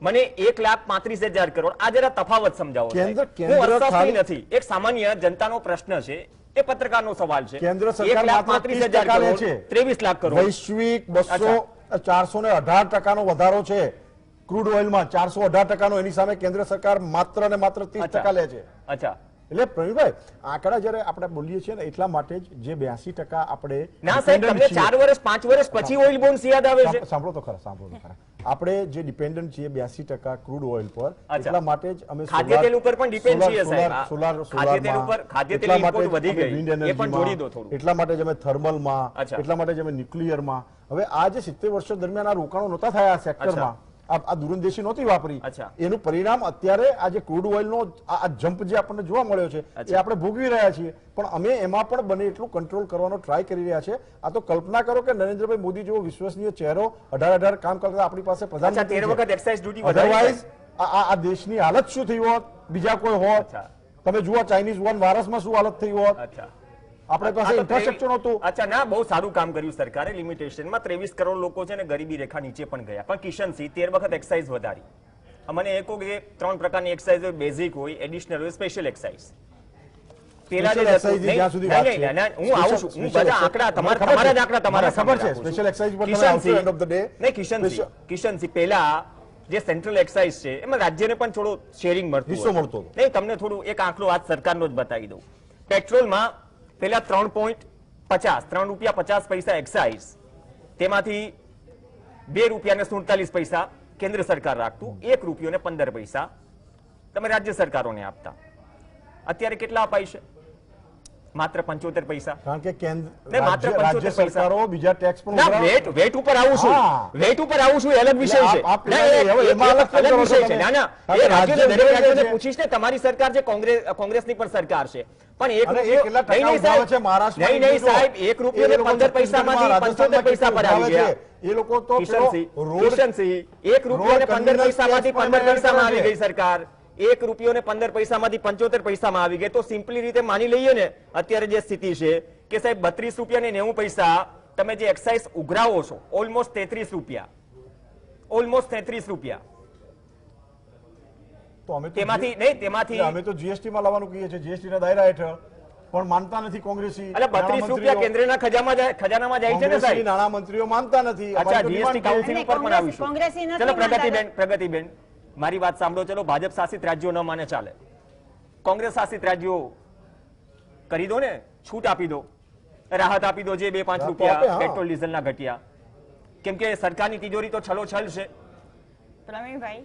મને 1,35,000 કરોડ. આ જરા તફાવત સમજાવો. કેન્દ્ર હું અસ્વસ્થ ખાલી નથી, એક સામાન્ય જનતાનો પ્રશ્ન છે, એ પત્રકારનો સવાલ છે. કેન્દ્ર સરકાર માત્ર 1,35,000 30% કરોડ, છે. 23 લાખ કરોડ. વૈશ્વિક 418% નો વધારો છે ક્રૂડ ઓઇલમાં. 418% એની સામે કેન્દ્ર સરકાર માત્ર ને માત્ર 30% લે છે. અચ્છા, એટલે પ્રવીણભાઈ, આંકડા જયારે આપણે બોલીએ છીએ ને એટલા માટે જ જે 82% આપણે ના સાહેબ, તમને 4 વર્ષ 5 વર્ષ પછી ઓઇલ બોન્ડ યાદ આવે છે? સાંભળો તો ખરા. આપણે જે ડિપેન્ડન્ટ છીએ 82% ક્રૂડ ઓઇલ પર, એટલા માટે જ અમે ખાદ્ય તેલ ઉપર પણ ડિપેન્ડ છીએ સાહેબ. સોલાર ખાદ્ય તેલ ઉપર, ખાદ્ય તેલ ઇમ્પોર્ટ વધી ગઈ, એ પણ જોડી દો થોડું. એટલા માટે જ અમે થર્મલમાં, અચ્છા. એટલા માટે જ અમે ન્યુક્લિયરમાં. હવે આ જે 70 વર્ષ દરમિયાન આ રોકાણો નહોતા થયા આ સેક્ટરમાં, આ દૂરંદેશી નહોતી વાપરી, અચ્છા. એનું પરિણામ અત્યારે આ જે ક્રૂડ ઓઇલનો આ જમ્પ જે આપણને જોવા મળ્યો છે એ આપણે ભોગવી રહ્યા છીએ. પણ અમે એમાં પણ બને એટલું કંટ્રોલ કરવાનો ટ્રાય કરી રહ્યા છે. આ તો કલ્પના કરો કે નરેન્દ્રભાઈ મોદી જેવો વિશ્વસનીય ચહેરો 18 કામ કરતા આપણી પાસે પ્રધાનમંત્રી 13 વખત એક્સાઇઝ ડ્યુટી છે. વધારી. અધરવાઇઝ આ દેશની હાલત શું થઈ હોત, બીજા કોઈ હોત. અચ્છા. તમે જુઓ ચાઇનીઝ વન વાયરસમાં શું હાલત થઈ હોત. અચ્છા, આપણે પાસે ઇન્ફ્રાસ્ટ્રક્ચર નહોતું. અચ્છા, ના, બહુ સારું કામ કર્યું સરકારે લિમિટેશનમાં. 23 કરોડ લોકો છે ને ગરીબી રેખા નીચે પણ ગયા. પણ કિશનસિંહ 13 વખત એક્સાઇઝ વધારી. મને એક કે 3 પ્રકારની એક્સાઇઝ હોય, બેઝિક હોય, એડિશનલ હોય, સ્પેશિયલ એક્સાઇઝ. પેલા જે Special excise જ્યાં સુધી વાત છે. હું આવું છું, હું બધા આંકડા તમારા જ આંકડા તમારા ખબર છે. સામે સ્પેશિયલ એક્સાઇઝ પર તમે કિશનસિંહ, આવશો એન્ડ ઓફ ધ ડે. નહીં કિશનસિંહ, પહેલા જે સેન્ટ્રલ એક્સાઇઝ છે એમાં રાજ્યને પણ થોડો શેરિંગ મળતું હિસ્સો હતું. મળતો હતો. નહીં, તમને થોડું એક આંકડો આજ સરકારનો જ બતાવી દઉં. પેટ્રોલમાં પહેલા 3.50 રૂપિયા 50 પૈસા એક્સાઇઝ, તેમાંથી ₹2.47 કેન્દ્ર સરકાર રાખતું, ₹1.15 તમે રાજ્ય સરકારોને આપતા. અત્યારે કેટલા અપાય છે? માત્ર 75 પૈસા. કારણ કે માત્ર 75 રાજ્ય સરકારો બીજા ટેક્સ પણ ના, ઉઘરાવે. વેટ ઉપર આવું છું, હા. વેટ ઉપર આવું છું, એ અલગ વિષય છે. આપ ના, એ એમાં અલગ અલગ વિષય છે. તમે. ના, ના, કારણ એ કે રાજ્યોને, રાજ્ય દરેક રાજ્યોને છે. પૂછીશ ને, તમારી સરકાર છે, કોંગ્રેસની પણ સરકાર છે, પણ એક અને રૂપિયો, એ કેટલા ટકા નહીં ઉઘરાવે છે સાહેબ, મહારાષ્ટ્રમાં? નહીં સાહેબ, ₹1.15 માંથી 75 પૈસા પર આવી ગયા. એ લોકો તો કિશનસિંહ, ₹1.15 માંથી 15 પૈસામાં આવી ગઈ સરકાર. ₹1.15 માંથી 75 માં આવી ગઈ. તો સિમ્પલી રીતે માની લઈએ ને અત્યારે જે સ્થિતિ છે કે સાહેબ ₹32.90 તમે જે એક્સાઇઝ ઉઘરાવો છો, ઓલમોસ્ટ ₹33. તો અમે તો તેમાંથી અમે તો જીએસટી માં લાવવાનું કહીએ છીએ, જીએસટી ના દાયરા હેઠળ, પણ માનતા નથી કોંગ્રેસી. એટલે ₹32 કેન્દ્રના ખજાનામાં જાય છે ને સાહેબ. નાણામંત્રીઓ માનતા નથી. અચ્છા, અમારી તો જીએસટી demand કાઉન્સિલ ઉપર પણ આવીશું. કોંગ્રેસી નથી ચલો માનતા. પ્રગતિબેન, મારી વાત સાંભળો. ચલો, ભાજપ શાસિત રાજ્યો ન માને ચાલે, કોંગ્રેસ શાસિત રાજ્યો કરી દો ને, છૂટ આપી દો, રાહત આપી દો. જે 2-5 રૂપિયા પેટ્રોલ ડીઝલના ઘટ્યા, કેમ કે સરકારની તિજોરી તો છલોછલ છે. પ્રવીણભાઈ,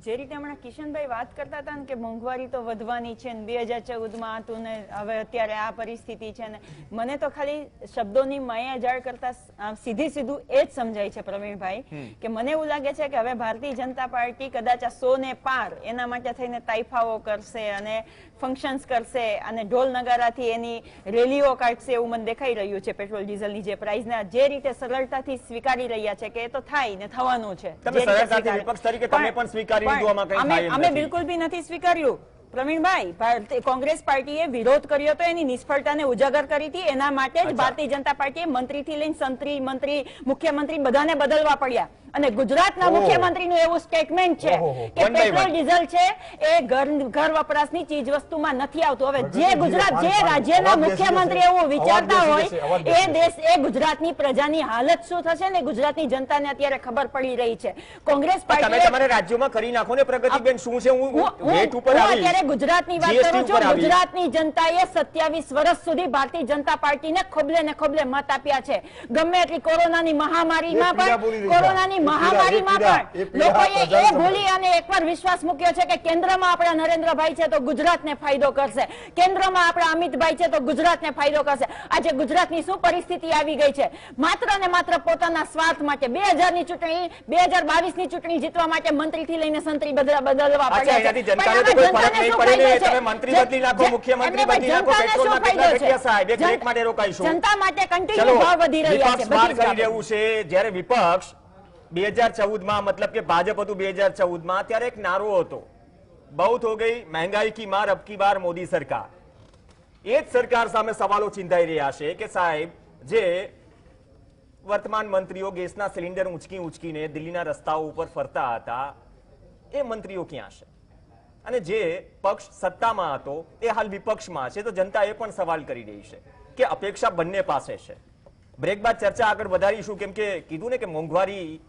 જે રીતે હમણાં કિશનભાઈ વાત કરતા હતા ને કે મોંઘવારી તો વધવાની છે ને 2014માં હતું ને હવે અત્યારે આ પરિસ્થિતિ છે ને, મને તો ખાલી શબ્દોની માયાજાળ કરતા સીધું એ જ સમજાય છે પ્રવીણભાઈ, કે મને એવું લાગે છે કે હવે ભારતીય જનતા પાર્ટી કદાચ આ 100 ને પાર એના માટે થઈને તાઇફાઓ કરશે અને ફંક્શન્સ કરશે અને ઢોલ નગારાથી એની રેલીઓ કાઢશે એવું મને દેખાઈ રહ્યું છે. પેટ્રોલ ડીઝલની જે પ્રાઇસને જે રીતે સરળતાથી સ્વીકારી રહ્યા છે કે એ તો થાય ને થવાનું છે. તમે સરળતાથી વિપક્ષ તરીકે તમે પણ સ્વીકારી લીધું, આમાં કંઈ થાય એમ અમે નથી. બિલકુલ બી નથી સ્વીકાર્યું પ્રવીણભાઈ. કોંગ્રેસ પાર્ટીએ વિરોધ કર્યો હતો, એની નિષ્ફળતાને ઉજાગર કરી હતી, એના માટે જ ભારતીય જનતા પાર્ટીએ મંત્રીથી લઈને સંત્રી, મંત્રી, મુખ્યમંત્રી બધાને બદલવા પડ્યા. અને ગુજરાતના મુખ્યમંત્રીનું એવું સ્ટેટમેન્ટ છે કે પેટ્રોલ ડીઝલ છે એ ઘર વપરાશની ચીજ વસ્તુમાં નથી આવતું. હવે જે ગુજરાત, જે રાજ્યના મુખ્યમંત્રી એવું વિચારતા હોય એ ગુજરાતની પ્રજાની હાલત શું થશે ને ગુજરાતની જનતાને અત્યારે ખબર પડી રહી છે. કોંગ્રેસ પાર્ટી તમારા રાજ્યોમાં કરી નાખો ને પ્રગતિબેન. શું છે, હું વેટ ઉપર આવી, અત્યારે ગુજરાતની વાત કરું છું. ગુજરાતની જનતાએ 27 વર્ષ સુધી ભારતીય જનતા પાર્ટીને ખોબલે ને ખોબલે મત આપ્યા છે. ગમે એટલી કોરોનાની મહામારીમાં પણ, કોરોનાની મહામારીમાં પણ લોકોએ એ ભૂલી અને એકવાર વિશ્વાસ મૂક્યો છે કે કેન્દ્રમાં આપણા નરેન્દ્રભાઈ છે તો ગુજરાતને ફાયદો કરશે, કેન્દ્રમાં આપણા અમિતભાઈ છે તો ગુજરાતને ફાયદો કરશે. આજે ગુજરાતની શું પરિસ્થિતિ આવી ગઈ છે? માત્ર ને માત્ર પોતાના સ્વાર્થ માટે 2000ની ચૂંટણી 2022ની ચૂંટણી જીતવા માટે મંત્રીથી લઈને સંત્રી બદલવા પડ્યા છે. જનતાને તો કોઈ ફરક નહીં પડે ને. તમે મંત્રી બદલી નાખો, મુખ્યમંત્રી બદલી નાખો, પેટ્રોલના કેટલા ઘટ્યા સાહેબ, એક બ્રેક માટે રોકાઈશું. જનતા માટે કન્ટિન્યુ ભાવ વધી રહ્યા છે. વિપક્ષ કરી રહ્યું છે. જ્યારે વિપક્ષ 2014માં મતલબ કે ભાજપ હતું 2014માં, ત્યારે એક નારો હતો, બહુત હો ગઈ મહેંગાઈ કી માર અબ કી બાર મોદી સરકાર. એ જ સરકાર સામે સવાલો ચિંતાઈ રહ્યા છે કે સાહેબ જે વર્તમાન મંત્રીઓ ગેસના સિલિન્ડર ઉંચકીને દિલ્હીના રસ્તાઓ ઉપર ફરતા હતા, એ મંત્રીઓ ક્યાં છે? અને જે પક્ષ સત્તામાં હતો એ હાલ વિપક્ષમાં છે. તો જનતા એ પણ સવાલ કરી રહી છે કે અપેક્ષા બંને પાસે છે. બ્રેક બાદ ચર્ચા આગળ વધારીશું, કેમ કે કીધું ને કે મોંઘવારી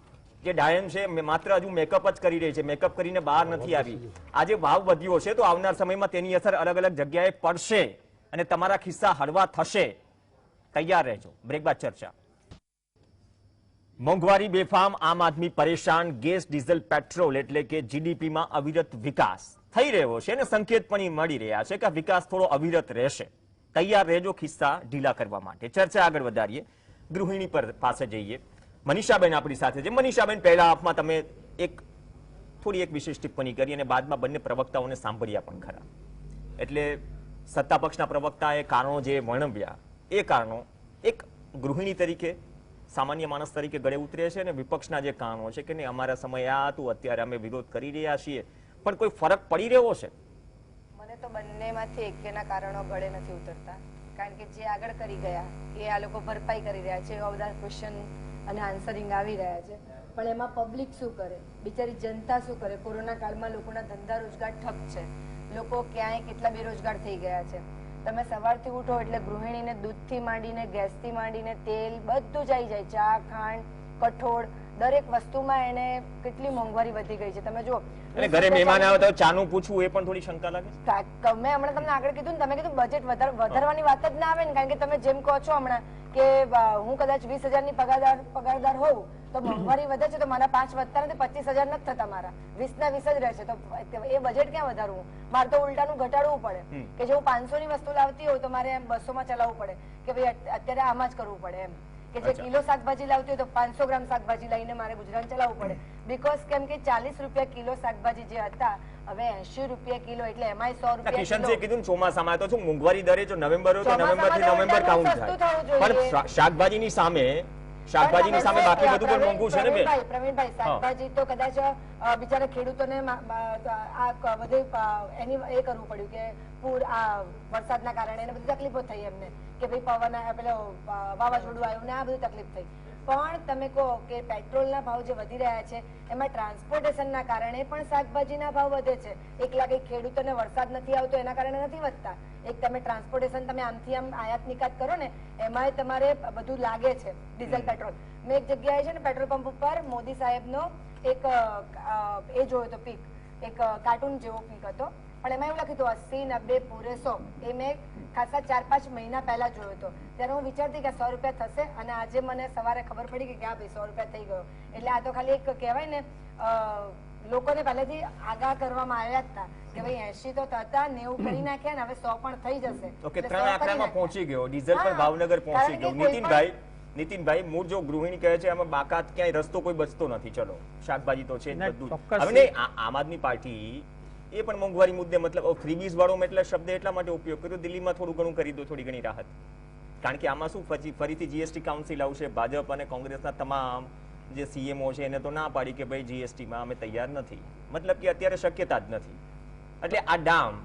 જે ડાયન છે માત્ર હજુ મેકઅપ જ કરી રહી છે, મેકઅપ કરીને બહાર નથી આવી. આજે ભાવ વધ્યો છે તો આવનાર સમયમાં તેની અસર અલગ અલગ જગ્યાએ પડશે અને તમારા ખિસ્સા હળવા થશે. તૈયાર રહેજો. બ્રેક બાદ ચર્ચા. મોંઘવારી બેફામ, આમ આદમી પરેશાન, ગેસ ડીઝલ પેટ્રોલ એટલે કે જીડીપીમાં અવિરત વિકાસ થઈ રહ્યો છે અને સંકેત પણ મળી રહ્યા છે કે વિકાસ થોડો અવિરત રહેશે. તૈયાર રહેજો ખિસ્સા ઢીલા કરવા માટે. ચર્ચા આગળ વધારીએ. ગૃહિણી પર પાસે જઈએ. મનીષાબેન આપણી સાથે છે. મનીષાબેન, પહેલા આપમાં તમે થોડી એક વિશેષ ટિપ્પણી કરી અને બાદમાં બંને પ્રવક્તાઓને સાંભળ્યા પણ ખરા. એટલે સત્તા પક્ષના પ્રવક્તાએ કારણો જે વર્ણવ્યા, એ કારણો એક ગૃહિણી તરીકે, સામાન્ય માણસ તરીકે ગળે ઉતરે છે અને વિપક્ષના જે કારણો છે કે નહીં અમારા સમય આ હતું, અત્યારે અમે વિરોધ કરી રહ્યા છીએ, પણ કોઈ ફરક પડી રહ્યો છે? મને તો બંનેમાંથી એકેના કારણો ગળે નથી ઉતરતા, કારણ કે જે આગળ કરી ગયા એ આ લોકો ભરપાઈ કરી રહ્યા છે. એવા બધા ક્વેશ્ચન અને આન્સરિંગ આવી રહ્યા છે, પણ એમાં પબ્લિક શું કરે, બિચારી જનતા શું કરે? કોરોના કાળમાં લોકોના ધંધા રોજગાર ઠપ છે, લોકો ક્યાંય કેટલા બેરોજગાર થઈ ગયા છે. તમે સવારથી ઉઠો એટલે ગૃહિણીને દૂધથી માંડીને ગેસથી માંડીને તેલ બધું જ આવી જાય, ચા, ખાંડ, કઠોળ, દરેક વસ્તુમાં એને કેટલી મોંઘવારી વધી ગઈ છે. તમે જો ઘરે મહેમાન આવે તો ચાનું પૂછવું એ પણ થોડી શંકા લાગે. મેં હમણાં તમને આગળ કીધું ને, તમે કીધું બજેટ વધારવાની વાત જ ના આવે ને, કારણ કે તમે જેમ કહો છો હમણાં કે હું કદાચ 20,000ની પગારદાર હોઉં તો મોંઘવારી વધે છે તો મારા 5 વધતા નથી, 25,000 નથી થતા, મારા 20 ના 20 જ રહે છે. તો એ બજેટ ક્યાં વધારવું? મારે તો ઉલટાનું ઘટાડવું પડે કે જો હું 500ની વસ્તુ લાવતી હોઉં તો મારે 200માં ચલાવવું પડે કે ભાઈ અત્યારે આમાં જ કરવું પડે એમ. કે જે કિલો શાકભાજી લાવતી હોય તો 500 ગ્રામ શાકભાજી લઈને મારે ગુજરાન ચલાવવું પડે. બીકોઝ કેમ કે 40 રૂપિયા કિલો શાકભાજી જે હતા હવે 80 રૂપિયા કિલો, એટલે એમાંય 100 રૂપિયા. કિશનજીએ કીધું ચોમાસામાં તો શું મોંઘવારી દરે જો નવેમ્બર હોય તો નવેમ્બર થી નવેમ્બર કાઉન્ટ થાય, પણ શાકભાજીની સામે બાકી બધું પણ મોંઘું છે ને પ્રવીણભાઈ. શાકભાજી તો કદાચ બિચારા ખેડૂતોને આ બધું એની એ કરવું પડ્યું કે પૂર આ વરસાદના કારણે એને બધી તકલીફો થઈ એમને કે ભાઈ પવન પેલો વાવાઝોડું આવ્યું ને આ બધી તકલીફ થઈ. પણ તમે કહો કે પેટ્રોલના ભાવ જે વધી રહ્યા છે એમાં ટ્રાન્સપોર્ટેશનના કારણે પણ શાકભાજીના ભાવ વધે છે. એકલા કઈ ખેડૂતોને વરસાદ નથી આવતો એના કારણે નથી વધતા. એક તમે ટ્રાન્સપોર્ટેશન તમે આમથી આમ આયાત નિકાત કરો ને એમાંય તમારે બધું લાગે છે, ડીઝલ પેટ્રોલ. મેં એક જગ્યાએ છે ને પેટ્રોલ પંપ ઉપર મોદી સાહેબનો એક એ જોયો તો પીક, એક કાર્ટૂન જેવો પીક હતો, પણ એમાં એવું લખ્યું હતું 80, 90 પૂરે 100. એ મેં ખાસા 4-5 મહિના પહેલા જોયો હતો. ત્યારે હું વિચારતી કે 100 રૂપિયા થશે, અને આજે મને સવારે ખબર પડી કે હા ભાઈ 100 રૂપિયા થઈ ગયો. એટલે આ તો ખાલી એક કહેવાય ને, લોકોને પહેલેથી આગાહ કરવામાં આવ્યા હતા કે ભાઈ 80 તો થતા, 90 કરી નાખ્યા ને હવે 100 પણ થઈ જશે. ઓકે, 3 આંકડામાં પહોંચી ગયો, ડીઝલ પણ ભાવનગર પહોંચી ગયો. નીતિનભાઈ, મૂળ જો ગૃહિણી કહે છે આમાં બાકાત ક્યાંય રસ્તો કોઈ બચતો નથી. ચલો શાકભાજી તો છે બધું. હવે નહીં, આમ આદમી પાર્ટી એ પણ મોંઘવારી મુદ્દે મતલબ ફ્રીબીઝ વાળો એટલે શબ્દ એટલા માટે ઉપયોગ કર્યો, દિલ્હીમાં થોડું ઘણું કરી દો, થોડી ઘણી રાહત. કારણ કે આમાં શું ફરીથી જીએસટી કાઉન્સિલ આવશે. ભાજપ અને કોંગ્રેસના તમામ જે સીએમઓ છે એને તો ના પાડી કે ભાઈ જીએસટીમાં અમે તૈયાર નથી, મતલબ કે અત્યારે શક્યતા જ નથી. એટલે આ ડામ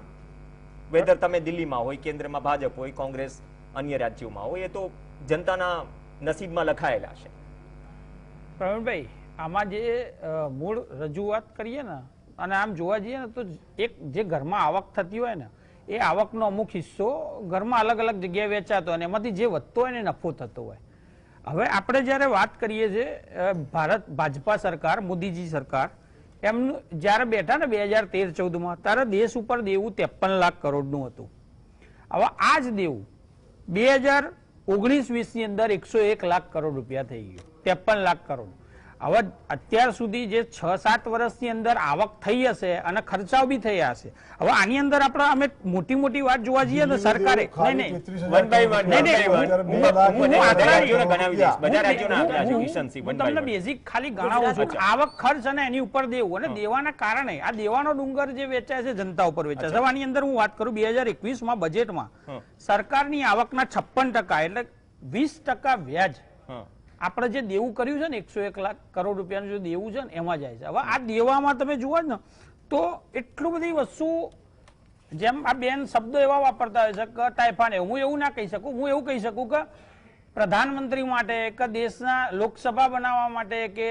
વેધર તમે દિલ્હીમાં હોય, કેન્દ્રમાં ભાજપ હોય, કોંગ્રેસ અન્ય રાજ્યોમાં હોય, એ તો જનતાના નસીબમાં લખાયેલા છે. પ્રવીણભાઈ, આમાં જે મૂળ રજૂઆત કરીએ ને અને આમ જોવા જઈએ ને તો એક જે ઘરમાં આવક થતી હોય ને એ આવકનો અમુક હિસ્સો ઘરમાં અલગ અલગ જગ્યાએ વેચાતો હોય અને એમાંથી જે વધતો હોય ને નફો થતો હોય. હવે આપણે જ્યારે વાત કરીએ છીએ ભાજપા સરકાર, મોદીજી સરકાર, એમનું જ્યારે બેઠા ને 2013-14માં ત્યારે દેશ ઉપર દેવું 53 લાખ કરોડનું હતું. હવે આ જ દેવું 2019-20ની અંદર 101 લાખ કરોડ રૂપિયા થઈ ગયું, 53 લાખ કરોડ. હવે અત્યાર સુધી જે 6-7 વર્ષની અંદર આવક થઈ હશે અને ખર્ચાઓ બી થયા હશે. હવે આની અંદર આપણે અમે મોટી મોટી વાત જોવા જઈએ ને સરકારે નહીં વન બાય વન હું તમને બેઝિક ખાલી ગણાવું છું. આવક ખર્ચ અને એની ઉપર દેવું અને દેવાના કારણે આ દેવાનો ડુંગર જે વેચાય છે જનતા ઉપર વેચાય છે. આની અંદર હું વાત કરું 2021માં બજેટમાં સરકારની આવકના 56% એટલે 20% વ્યાજ આપણે જે દેવું કર્યું છે ને 101 લાખ કરોડ રૂપિયાનું જે દેવું છે ને એમાં જાય છે. હવે આ દેવામાં તમે જુઓ ને તો એટલું બધી વસ્તુ જેમ આ બેન શબ્દો એવા વાપરતા હોય છે કે ટાઈફાને, હું એવું ના કહી શકું. હું એવું કહી શકું કે પ્રધાનમંત્રી માટે કે દેશના લોકસભા બનાવવા માટે કે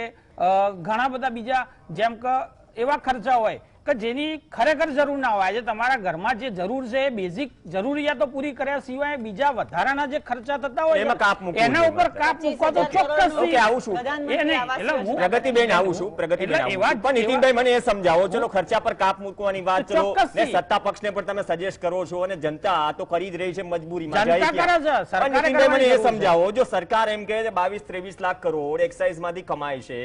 ઘણા બધા બીજા જેમ કે એવા ખર્ચા હોય કે જેની ખરેખર જરૂર ના હોય. આજે તમારા ઘરમાં જે જરૂર છે એ બેઝિક જરૂરિયાતો પૂરી કર્યા સિવાય બીજા વધારાના જે ખર્ચા થતા હોય એના ઉપર કાપ મૂકો તો ચોક્કસ પ્રગતિબેન આવું છું. પણ નીતિનભાઈ મને એ સમજાવો, ચલો ખર્ચા પર કાપ મૂકવાની વાત ચલો ને સત્તા પક્ષને પણ તમે સજેસ્ટ કરો છો અને જનતા આ તો કરી જ રહી છે મજબૂરીમાં. નીતિનભાઈ મને એ સમજાવો, જો સરકાર એમ કહે 22-23 લાખ કરોડ એક્સાઇઝ માંથી કમાય છે,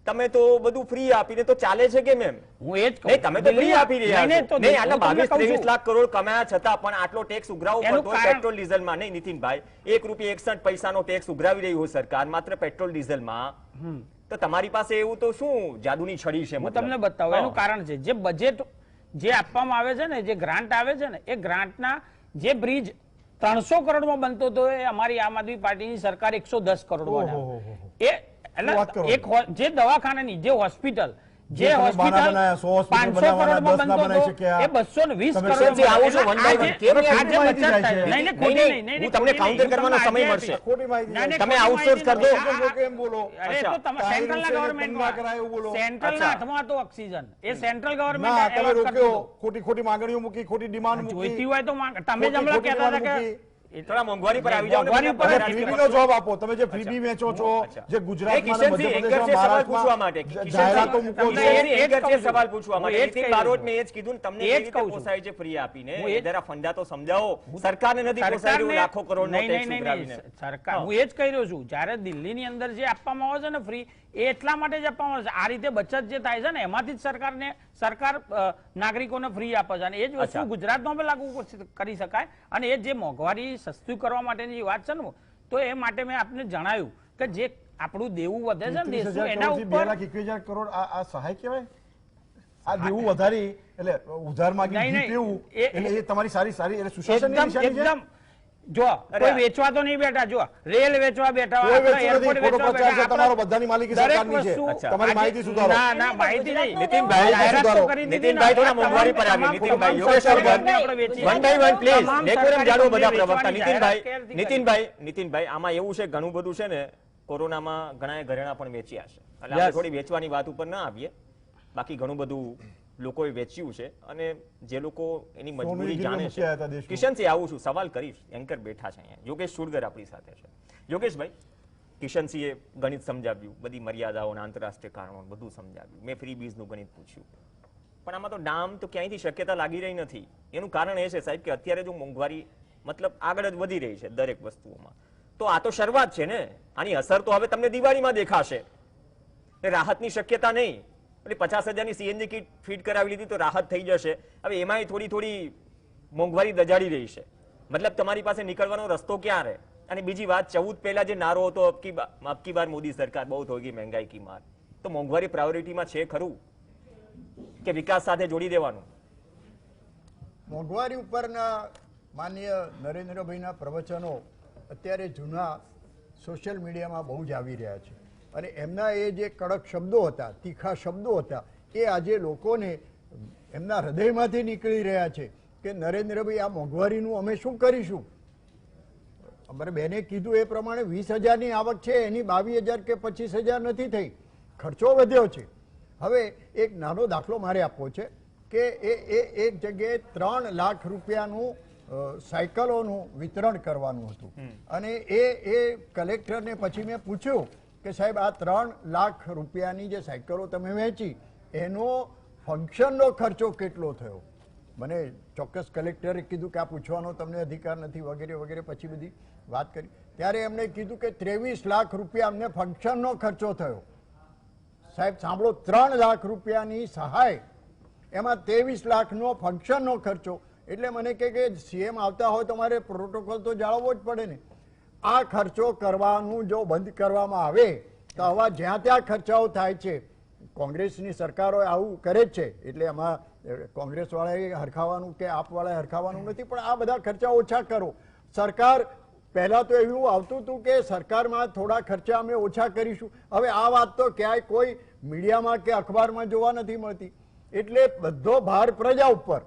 તમે તો બધું ફ્રી આપીને તો ચાલે છે કે મેમ? હું એ જ કહું, તમે તો ફ્રી આપી રહ્યા છો. નહીં, આટલા 22-23 લાખ કરોડ કમાયા છતાં પણ આટલો ટેક્સ ઉઘરાવવો પડતો હોય પેટ્રોલ ડીઝલમાં. નહીં નીતિનભાઈ, ₹1.61 ટેક્સ ઉઘરાવી રહી હોય સરકાર માત્ર પેટ્રોલ ડીઝલમાં, તો તમારી પાસે એવું તો શું જાદુની છડી છે? હું તમને બતાવું એનું કારણ છે. જે બજેટ જે આપવામાં આવે છે ને, જે ગ્રાન્ટ આવે છે ને, એ ગ્રાન્ટના જે બ્રિજ 300 કરોડમાં બનતો હતો એ અમારી આમ આદમી પાર્ટીની સરકાર 110 કરોડમાં એ એક જે દવાખાનાની જે હોસ્પિટલ જે હોસ્પિટલ 500 કરોડમાં બનતો હતો એ 220 કરોડ. હું તમને કાઉન્ટર કરવાનો સમય મળશે, તમે આઉટસોર્સ કરી દો. સેન્ટ્રલના ગવર્નમેન્ટમાં સેન્ટ્રલના હાથમાં હતો ઓક્સિજન, એ સેન્ટ્રલ ગવર્નમેન્ટ ખોટી માંગણીઓ મૂકી, ખોટી ડિમાન્ડ મૂકી. જોઈતી હોય તો તમે જ હમણાં કહેતા હતા કે થોડા મોંઘવારી પર આવી જાવ ને, ફ્રીબીનો જવાબ આપો. તમે જે ફ્રીબી વેચો છો, જે ગુજરાતમાં અને મધ્યપ્રદેશમાં સવાલ પૂછવા માટે જાહેરાતો મૂકો છો, સવાલ પૂછવા માટે નીતિન બારોટ મેં એ જ કીધું ને, તમને કેવી રીતે પોસાય છે ફ્રી આપીને? જરા ફંડા તો સમજાવો. સરકારને નથી પોસાય રહ્યું લાખો કરોડનો ટેક્સ ઉઘરાવીને. સરકાર, હું એ જ કહી રહ્યો છું, જ્યારે દિલ્હીની અંદર જે આપવામાં આવે છે ને ફ્રી, એ એટલા માટે જ આપવામાં આવે છે. આ રીતે બચત જે થાય છે ને એમાંથી જ સરકાર નાગરિકોને ફ્રી આપે છે અને એ જ વસ્તુ ગુજરાતમાં પણ લાગુ કરી શકાય. અને એ જે મોંઘવારી સસ્તું કરવા માટેની વાત છે ને, તો એ માટે મેં આપને જણાવ્યું કે જે આપણું દેવું વધે છે ને દેશનું એના ઉપર 2,21,000 કરોડ આ સહાય કહેવાય? આ દેવું વધારી એટલે ઉધાર માંગી જીતવું એટલે એ તમારી સારી એટલે સુશાસનની નિશાની છે. જો કોઈ વેચવા તો નહીં બેઠા, જો રેલ વેચવા બેઠા, એરપોર્ટ વેચવા બેઠા, તમારો બધાની માલિકી સરકારની છે. તમારી માહિતી સુધારો. ના માહિતી નહીં. નીતિનભાઈ થોડા મોંઘવારી પર આવી. નીતિનભાઈ, Yogeshwar one by one please, decorum જાળવો બધા પ્રવક્તા. નીતિનભાઈ આમાં એવું છે, ઘણું બધું છે ને, કોરોનામાં ઘણા ઘરેણા પણ વેચ્યા છે, એટલે આપણે થોડી વેચવાની વાત ઉપર ના આવીએ. બાકી ઘણું બધું લોકોએ વેચ્યું છે અને જે લોકો એની મજબૂરી જાણે છે. કિશનસિંહ આવું છું, સવાલ કરીશ. એન્કર બેઠા છે અહીંયા, યોગેશ સુરગર આપણી સાથે છે. યોગેશભાઈ, કિશનસિંહે ગણિત સમજાવ્યું, બધી મર્યાદાઓ અને આંતરરાષ્ટ્રીય કારણો બધું સમજાવ્યું. મેં ફ્રી બીજનું ગણિત પૂછ્યું, પણ આમાં તો ડામ તો ક્યાંયથી શક્યતા લાગી રહી નથી. એનું કારણ એ છે સાહેબ કે અત્યારે જો મોંઘવારી મતલબ આગળ જ વધી રહી છે દરેક વસ્તુઓમાં, તો આ તો શરૂઆત છે ને. આની અસર તો હવે તમને દિવાળીમાં દેખાશે, રાહતની શક્યતા નહીં. એટલે 50,000ની CNG કીટ ફીડ કરાવી લીધી તો રાહત થઈ જશે. હવે એમાંય થોડી મોંઘવારી દજાડી રહી છે. મતલબ તમારી પાસે નીકળવાનો રસ્તો ક્યાં રહે? અને બીજી વાત, 14 પહેલા જે નારો હતો અબકી બાર મોદી સરકાર બહુ હોગી મહેંગાઈ કી માર, તો મોંઘવારી પ્રાયોરિટીમાં છે ખરું કે વિકાસ સાથે જોડી દેવાનું? મોંઘવારી ઉપરના માનનીય નરેન્દ્રભાઈના પ્રવચનો અત્યારે જૂના સોશિયલ મીડિયામાં બહુ જ આવી રહ્યા છે અને એમના એ જે કડક શબ્દો હતા, તીખા શબ્દો હતા, એ આજે લોકોને એમના હૃદયમાંથી નીકળી રહ્યા છે કે નરેન્દ્રભાઈ આ મોંઘવારીનું અમે શું કરીશું? અમારે બેને કીધું એ પ્રમાણે 20,000ની આવક છે, એની 22,000 કે 25,000 નથી થઈ, ખર્ચો વધ્યો છે. હવે એક નાનો દાખલો મારે આપવો છે કે એ એક જગ્યાએ 3 લાખ રૂપિયાનું સાયકલોનું વિતરણ કરવાનું હતું અને એ કલેક્ટરને પછી મેં પૂછ્યું કે સાહેબ આ 3 લાખ રૂપિયાની જે સાયકલો તમે વેચી એનો ફંક્શનનો ખર્ચો કેટલો થયો? મને ચોક્કસ કલેક્ટરે કીધું કે આ પૂછવાનો તમને અધિકાર નથી વગેરે વગેરે, પછી બધી વાત કરી. ત્યારે એમણે કીધું કે 23 લાખ રૂપિયા અમને ફંક્શનનો ખર્ચો થયો. સાહેબ સાંભળો, 3 લાખ રૂપિયાની સહાય, એમાં 23 લાખનો ફંક્શનનો ખર્ચો. એટલે મને કે સીએમ આવતા હોય તમારે પ્રોટોકોલ તો જાળવવો જ પડે ને. આ ખર્ચો કરવાનું જો બંધ કરવામાં આવે તો આવા જ્યાં ત્યાં ખર્ચાઓ થાય છે. કોંગ્રેસની સરકારો આવું કરે જ છે, એટલે એમાં કોંગ્રેસ વાળાએ હરખાવાનું કે આપ વાળાએ હરખાવાનું નથી, પણ આ બધા ખર્ચા ઓછા કરો. સરકાર પહેલા તો એવું આવતું હતું કે સરકારમાં થોડા ખર્ચા અમે ઓછા કરીશું. હવે આ વાત તો ક્યાંય કોઈ મીડિયામાં કે અખબારમાં જોવા નથી મળતી. એટલે બધો ભાર પ્રજા ઉપર.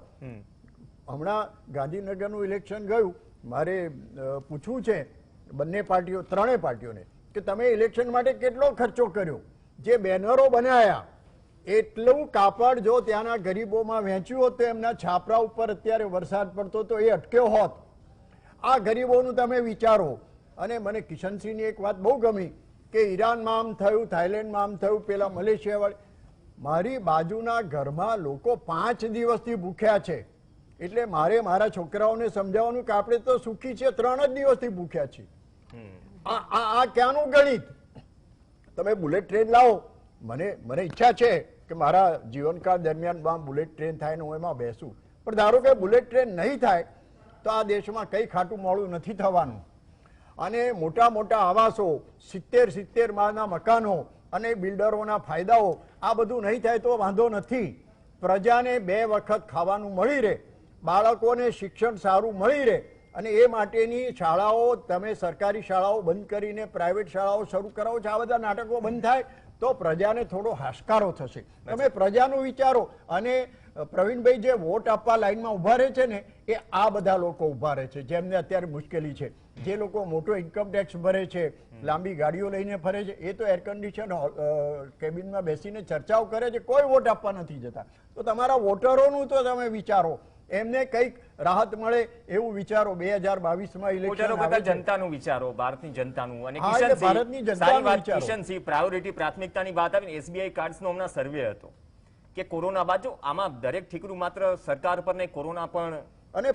હમણાં ગાંધીનગરનું ઇલેક્શન ગયું, મારે પૂછવું છે બંને પાર્ટીઓ, 3 પાર્ટીઓને કે તમે ઇલેક્શન માટે કેટલો ખર્ચો કર્યો? જે બેનરો બનાયા એટલું કાપડ જો ત્યાંના ગરીબોમાં વહેંચ્યું હોત તો એમના છાપરા ઉપર અત્યારે વરસાદ પડતો તો એ અટક્યો હોત. આ ગરીબોનું તમે વિચારો. અને મને કિશનસિંહની એક વાત બહુ ગમી કે ઈરાનમાં આમ થયું, થાઈલેન્ડમાં આમ થયું, પેલા મલેશિયા વાળી. મારી બાજુના ઘરમાં લોકો 5 દિવસથી ભૂખ્યા છે. એટલે મારે મારા છોકરાઓને સમજાવવાનું કે આપણે તો સુખી છીએ, 3 જ દિવસથી ભૂખ્યા છીએ. આ ક્યાંનું ગણિત? તમે બુલેટ ટ્રેન લાવો, મને ઈચ્છા છે કે મારા જીવનકાળ દરમિયાન બુલેટ ટ્રેન થાય ને હું એમાં બેસું, પણ ધારો કે બુલેટ ટ્રેન નહીં થાય તો આ દેશમાં કઈ ખાટું મોડું નથી થવાનું. અને મોટા મોટા આવાસો, 70 માળના મકાનો અને બિલ્ડરોના ફાયદાઓ, આ બધું નહીં થાય તો વાંધો નથી. પ્રજાને 2 વખત ખાવાનું મળી રહે, બાળકોને શિક્ષણ સારું મળી રહે, અને એ માટેની શાળાઓ, તમે સરકારી શાળાઓ બંધ કરીને પ્રાઇવેટ શાળાઓ શરૂ કરાવો છો, આ બધા નાટકો બંધ થાય તો પ્રજાને થોડો હાશકારો થશે. તમે પ્રજાનું વિચારો. અને પ્રવીણભાઈ જે વોટ આપવા લાઈનમાં ઉભા રહે છે ને, એ આ બધા લોકો ઉભા રહે છે જેમને અત્યારે મુશ્કેલી છે. જે લોકો મોટો ઇન્કમ ટેક્સ ભરે છે, લાંબી ગાડીઓ લઈને ફરે છે, એ તો એર કન્ડિશન કેબિનમાં બેસીને ચર્ચાઓ કરે છે, કોઈ વોટ આપવા નથી જતા. તો તમારા વોટરોનું તો તમે વિચારો, એમને કઈક રાહત મળે એવું વિચારો. 2022માં ઇલેક્શન, જનતાનું વિચારો, ભારતની જનતાનું. અને ભારતની જનતાનું કિશનસિંહ, પ્રાયોરિટી પ્રાથમિકતાની વાત આવી, એસબીઆઈ કાર્ડ્સનો હમણાં સર્વે હતો કે કોરોના બાદ જો આમાં દરેક ઠીકરું માત્ર સરકાર પર નહીં, કોરોના પણ. અને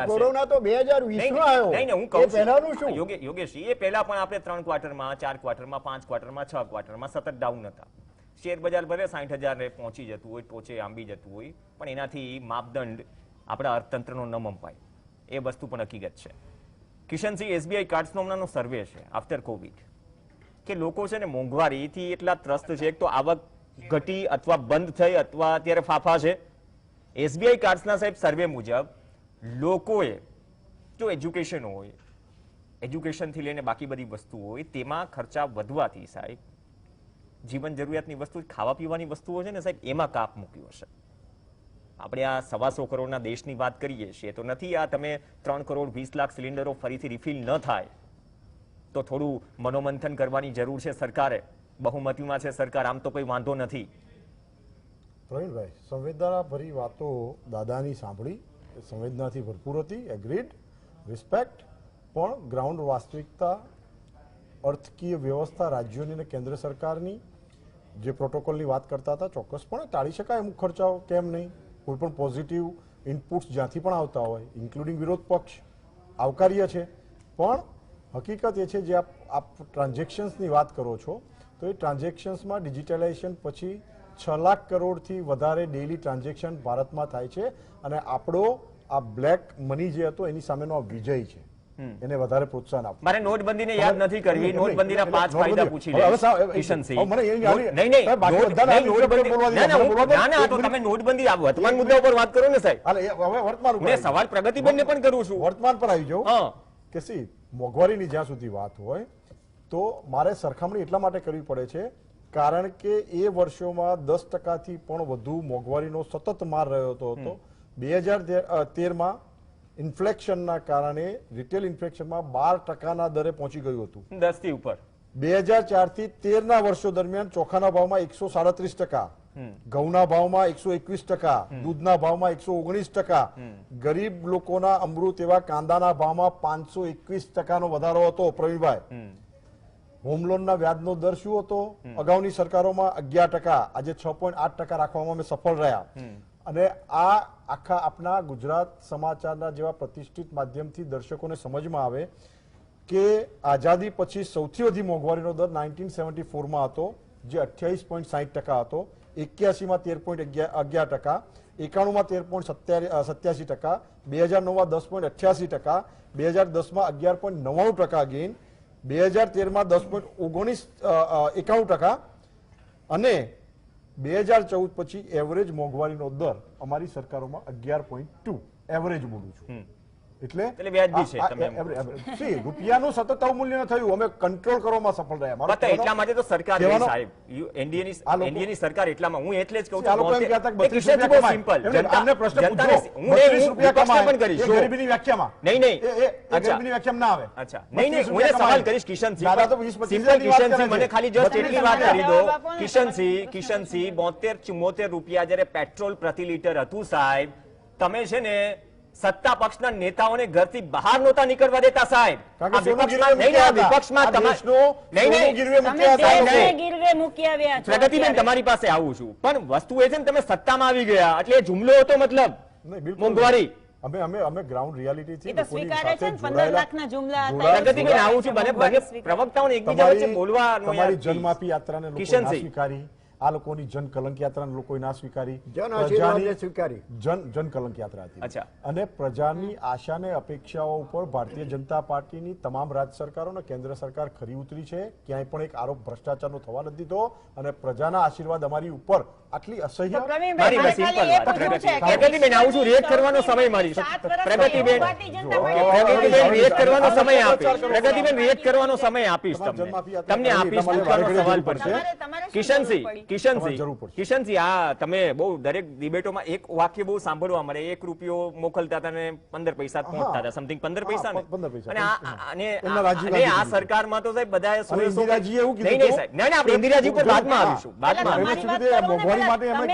કોરોના તો 2020માં આવ્યો. નહીં, હું કહું પહેલાનું શું યોગેશ, એ પહેલા પણ આપણે 3 ક્વાર્ટરમાં, 4 ક્વાર્ટરમાં, 5 ક્વાર્ટરમાં, 6 ક્વાર્ટરમાં સતત ડાઉન હતા. શેર બજાર ભલે 60,000 પહોંચી જતું હોય, ટોચે આંબી જતું હોય, પણ એનાથી માપદંડ આપણા અર્થતંત્રનો ન મંપાય, એ વસ્તુ પણ હકીકત છે. કિશનસિંહ, એસબીઆઈ કાર્ડ્સનો હમણાંનો સર્વે છે આફ્ટર કોવિડ કે લોકો છે ને મોંઘવારીથી એટલા ત્રસ્ત છે. એક તો આવક ઘટી અથવા બંધ થઈ અથવા અત્યારે ફાફા છે. એસબીઆઈ કાર્ડ્સના સાહેબ સર્વે મુજબ લોકોએ જો એજ્યુકેશન હોય, એજ્યુકેશનથી લઈને બાકી બધી વસ્તુઓ હોય, તેમાં ખર્ચા વધવાથી સાહેબ જીવન જરૂરિયાતની વસ્તુ, ખાવા પીવાની વસ્તુઓ છે ને સાહેબ, એમાં કાપ મૂક્યો હશે. આપણે આ 125 કરોડના દેશની વાત કરીએ છીએ તો નથી આ તમે 3 કરોડ 20 લાખ સિલિન્ડરો ફરીથી રિફિલ ન થાય તો થોડું મનોમંથન કરવાની જરૂર છે સરકારે. બહુમતીમાં છે સરકાર, આમ તો કોઈ વાંધો નથી. પ્રવીણભાઈ, સંવેદના ભરી વાતો દાદાની સાંભળી, સંવેદનાથી ભરપૂર હતી, એગ્રીડ, રિસ્પેક્ટ, પણ ગ્રાઉન્ડ વાસ્તવિકતા, અર્થકીય વ્યવસ્થા રાજ્યોની અને કેન્દ્ર સરકારની જે પ્રોટોકોલની વાત કરતા હતા, ચોક્કસપણે ટાળી શકાય અમુક ખર્ચાઓ, કેમ નહીં? કોઈ પણ પોઝિટિવ ઇનપુટ્સ જ્યાંથી પણ આવતા હોય, ઇન્ક્લુડિંગ વિરોધ પક્ષ, આવકાર્ય છે. પણ હકીકત એ છે જે આપ ટ્રાન્ઝેક્શન્સની વાત કરો છો તો એ ટ્રાન્ઝેક્શન્સમાં ડિજિટલાઇઝેશન પછી 6 લાખ કરોડથી વધારે ડેઇલી ટ્રાન્ઝેક્શન ભારતમાં થાય છે. અને આપણો આ બ્લેક મની જે હતો એની સામેનો આ વિજય છે, એને વધારે પ્રોત્સાહન આપવું. મારે નોટબંધીને યાદ નથી કરવી, નોટબંધીના 5 ફાયદા પૂછી લે કિશનસિંહ. તમે નોટબંધી વર્તમાન મુદ્દા ઉપર વાત કરો ને સાહેબ. હવે વર્તમાન મેં સવાલ પ્રગતિબંધને પણ કરું છું. વર્તમાન પર આવી જાઉં કે સી મોંઘવારીની જ્યાં સુધી વાત હોય તો મારે સરખામણી એટલા માટે કરવી પડે છે કારણ કે એ વર્ષોમાં 10%થી પણ વધુ મોંઘવારીનો સતત માર રહ્યો હતો. 2013માં ઇન્ફ્લેશનના કારણે રિટેલ ઇન્ફ્લેશનમાં 12%ના દરે પહોંચી ગયું હતું, 10 થી ઉપર. 2004 થી 13ના વર્ષો દરમિયાન ચોખાના ભાવમાં 137%, ઘઉંના ભાવમાં 121%, દૂધના ભાવમાં 119%, ગરીબ લોકોના અમૃત એવા કાંદાના ભાવમાં 521%નો વધારો હતો. પ્રવીણભાઈ, હોમ લોનના વ્યાજનો દર શું હતો? અગાઉની સરકારોમાં 11%, આજે 6.8% રાખવામાં અમે સફળ રહ્યા. અને આ આખા આપણા ગુજરાત સમાચારના જેવા પ્રતિષ્ઠિત માધ્યમથી દર્શકોને સમજમાં આવે કે આઝાદી પછી સૌથી વધુ મોંઘવારીનો દર 1974માં હતો, જે 28.60% હતો, 81માં 13.11%, 91માં 13.87%, 2009માં 10.88%, 2010માં 11.99% ગેઇન, 2013માં 10.91% અને 2014 પછી એવરેજ મોંઘવારીનો દર અમારી સરકારોમાં 11.2 એવરેજ બોલું છું. એટલે વ્યાજબી છે. તમે રૂપિયાનું સતત અવમૂલ્યન થયું, અમે કંટ્રોલ કરવામાં સફળ રહ્યા. એટલા માટે તો સરકાર સાહેબ એનડીએની સરકાર એટલામાં હું એટલે જ કહું છું ગરીબીની વ્યાખ્યામાં નહીં ગરીબીની વ્યાખ્યામાં ના આવે. અચ્છા નહીં હું સવાલ કરીશ કિશનસિંહ મને ખાલી જસ્ટ એટલી વાત કરી દો કિશનસિંહ 72-74 રૂપિયા જયારે પેટ્રોલ પ્રતિ લીટર હતું સાહેબ, તમે છે ને સત્તા પક્ષના નેતાઓને ઘરથી બહાર નહોતા નીકળવા દેતા સાહેબ. પ્રગતિબેન તમારી પાસે આવું છું, પણ વસ્તુ એ છે ને તમે સત્તામાં આવી ગયા એટલે જુમલો હતો, મતલબ મોંઘવારી અમે ગ્રાઉન્ડ રિયાલિટી પ્રગતિબેન આવું છું, પ્રવક્તાઓને એકબીજા વચ્ચે બોલવાનું. તમારી જનમાફી યાત્રાને લોકો ના સ્વીકારી, આ લોકોની જન કલંક યાત્રાને લોકોએ ના સ્વીકારી, જન કલંક યાત્રા હતી. અને પ્રજાની આશા ને અપેક્ષાઓ ઉપર ભારતીય જનતા પાર્ટીની તમામ રાજ્ય સરકારો અને કેન્દ્ર સરકાર ખરી ઉતરી છે. ક્યાંય પણ એક આરોપ ભ્રષ્ટાચારનો થવા નથી દીધો અને પ્રજાના આશીર્વાદ અમારી ઉપર આટલી અસહ્ય. પ્રગતિબેન આવું છું, રિએક્ટ કરવાનો સમય મારી પ્રગતિબેન રિએક્ટ કરવાનો સમય આપીશ. પ્રગતિબેન રિએક્ટ કરવાનો સમય આપીશ, તમને આપીશ. સવાલ પડશે કિશનસિંહ, આ તમે બહુ દરેક ડિબેટોમાં એક વાક્ય બહુ સાંભળવા મળે, 1 રૂપિયો મોકલતા હતા ને 15 પૈસા પહોંચતા હતા, સમથિંગ 15 પૈસા અને આ સરકારમાં તો સાહેબ બધા આપણે ઇન્દિરાજી ઉપર બાદમાં આવીશું. મોંઘવારી માટે અમે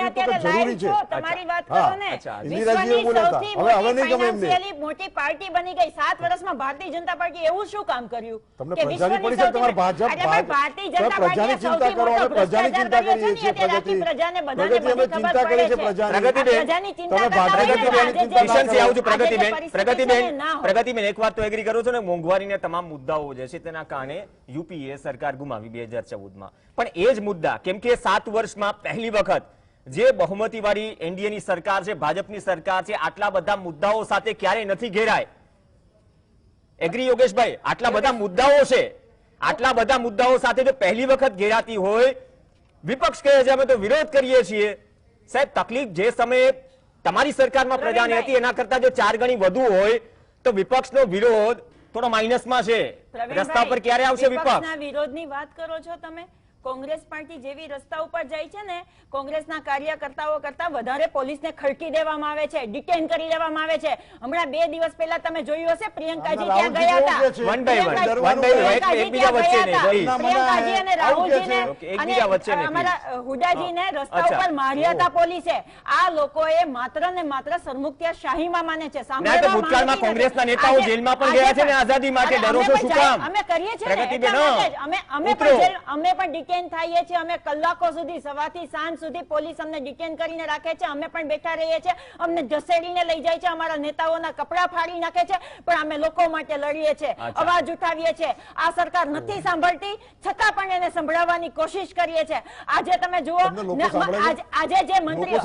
જરૂરી છે. તમારી વાત કરો ને, વિશ્વની સૌથી મોટી મોટી પાર્ટી બની ગઈ 7 વર્ષમાં ભારતીય જનતા પાર્ટી એવું શું કામ કર્યું કે વિશ્વની સૌથી ભારતીય જનતા પાર્ટી ચિંતા કરો અને પ્રજાની ચિંતા કરીએ છીએ. પ્રજાને બધાને બધી ખબર પડે છે. પ્રજાની ચિંતા પ્રગતિબેન એક વાત તો એગ્રી કરું છું ને, મોંઘવારીના તમામ મુદ્દાઓ જે છે તેના કારણે યુપીએ સરકાર ગુમાવી 2014માં, પણ એ જ મુદ્દા કેમ કે 7 વર્ષમાં પહેલી વખત જે બહુમતી વાળી એનડીએની સરકાર છે, ભાજપની સરકાર છે, આટલા બધા મુદ્દાઓ સાથે ક્યારેય નથી ઘેરાય. એગ્રી યોગેશભાઈ? આટલા બધા મુદ્દાઓ છે, આટલા બધા મુદ્દાઓ સાથે જો પહેલી વખત ઘેરાતી હોય, વિપક્ષ કહે છે અમે તો વિરોધ કરીએ છીએ. સાહેબ તકલીફ જે સમયે તમારી સરકારમાં પ્રજાની હતી એના કરતા જો 4 ગણી વધુ હોય તો વિપક્ષનો વિરોધ થોડો માઇનસમાં છે. રસ્તા પર ક્યારે આવશે વિપક્ષ? વિરોધની વાત કરો છો તમે. કોંગ્રેસ પાર્ટી જેવી રસ્તા ઉપર જાય છે ને, કોંગ્રેસના કાર્યકર્તાઓ કરતા વધારે પોલીસને ખડકી દેવામાં આવે છે, ડિટેન કરી દેવામાં આવે છે. હમણાં 2 દિવસ પહેલા તમે જોયું હશે, પ્રિયંકાજી ત્યાં ગયા હતા. પ્રિયંકાજી અને રાહુલજીને અને અમારા હુડાજીને રસ્તા ઉપર માર્યા હતા પોલીસે. આ લોકોએ માત્ર ને માત્ર સરમુખત્યા શાહીમાં માને છે. ભૂતકાળમાં કોંગ્રેસના નેતાઓ જેલમાં પણ ગયા છે ને આઝાદી માટે. ડરો છો શું કામ? અમે કરીએ છીએ અમે પણ ડિટેન થઈએ છીએ. અમે કલાકો સુધી સવારથી સાંજ સુધી પોલીસ અમને ડિટેન કરીને રાખે છે. અમે પણ બેઠા રહીએ છીએ, અમને ઘસેડીને લઈ જાય છે, અમારા નેતાઓના કપડા ફાડી નાખે છે, પણ અમે લોકો માટે લડીએ છીએ, અવાજ ઉઠાવીએ છીએ. આ સરકાર નથી સાંભળતી, છતાં પણ એને સંભળાવવાની કોશિશ કરીએ છીએ. આજે તમે જુઓ, આજે જે મંત્રીઓ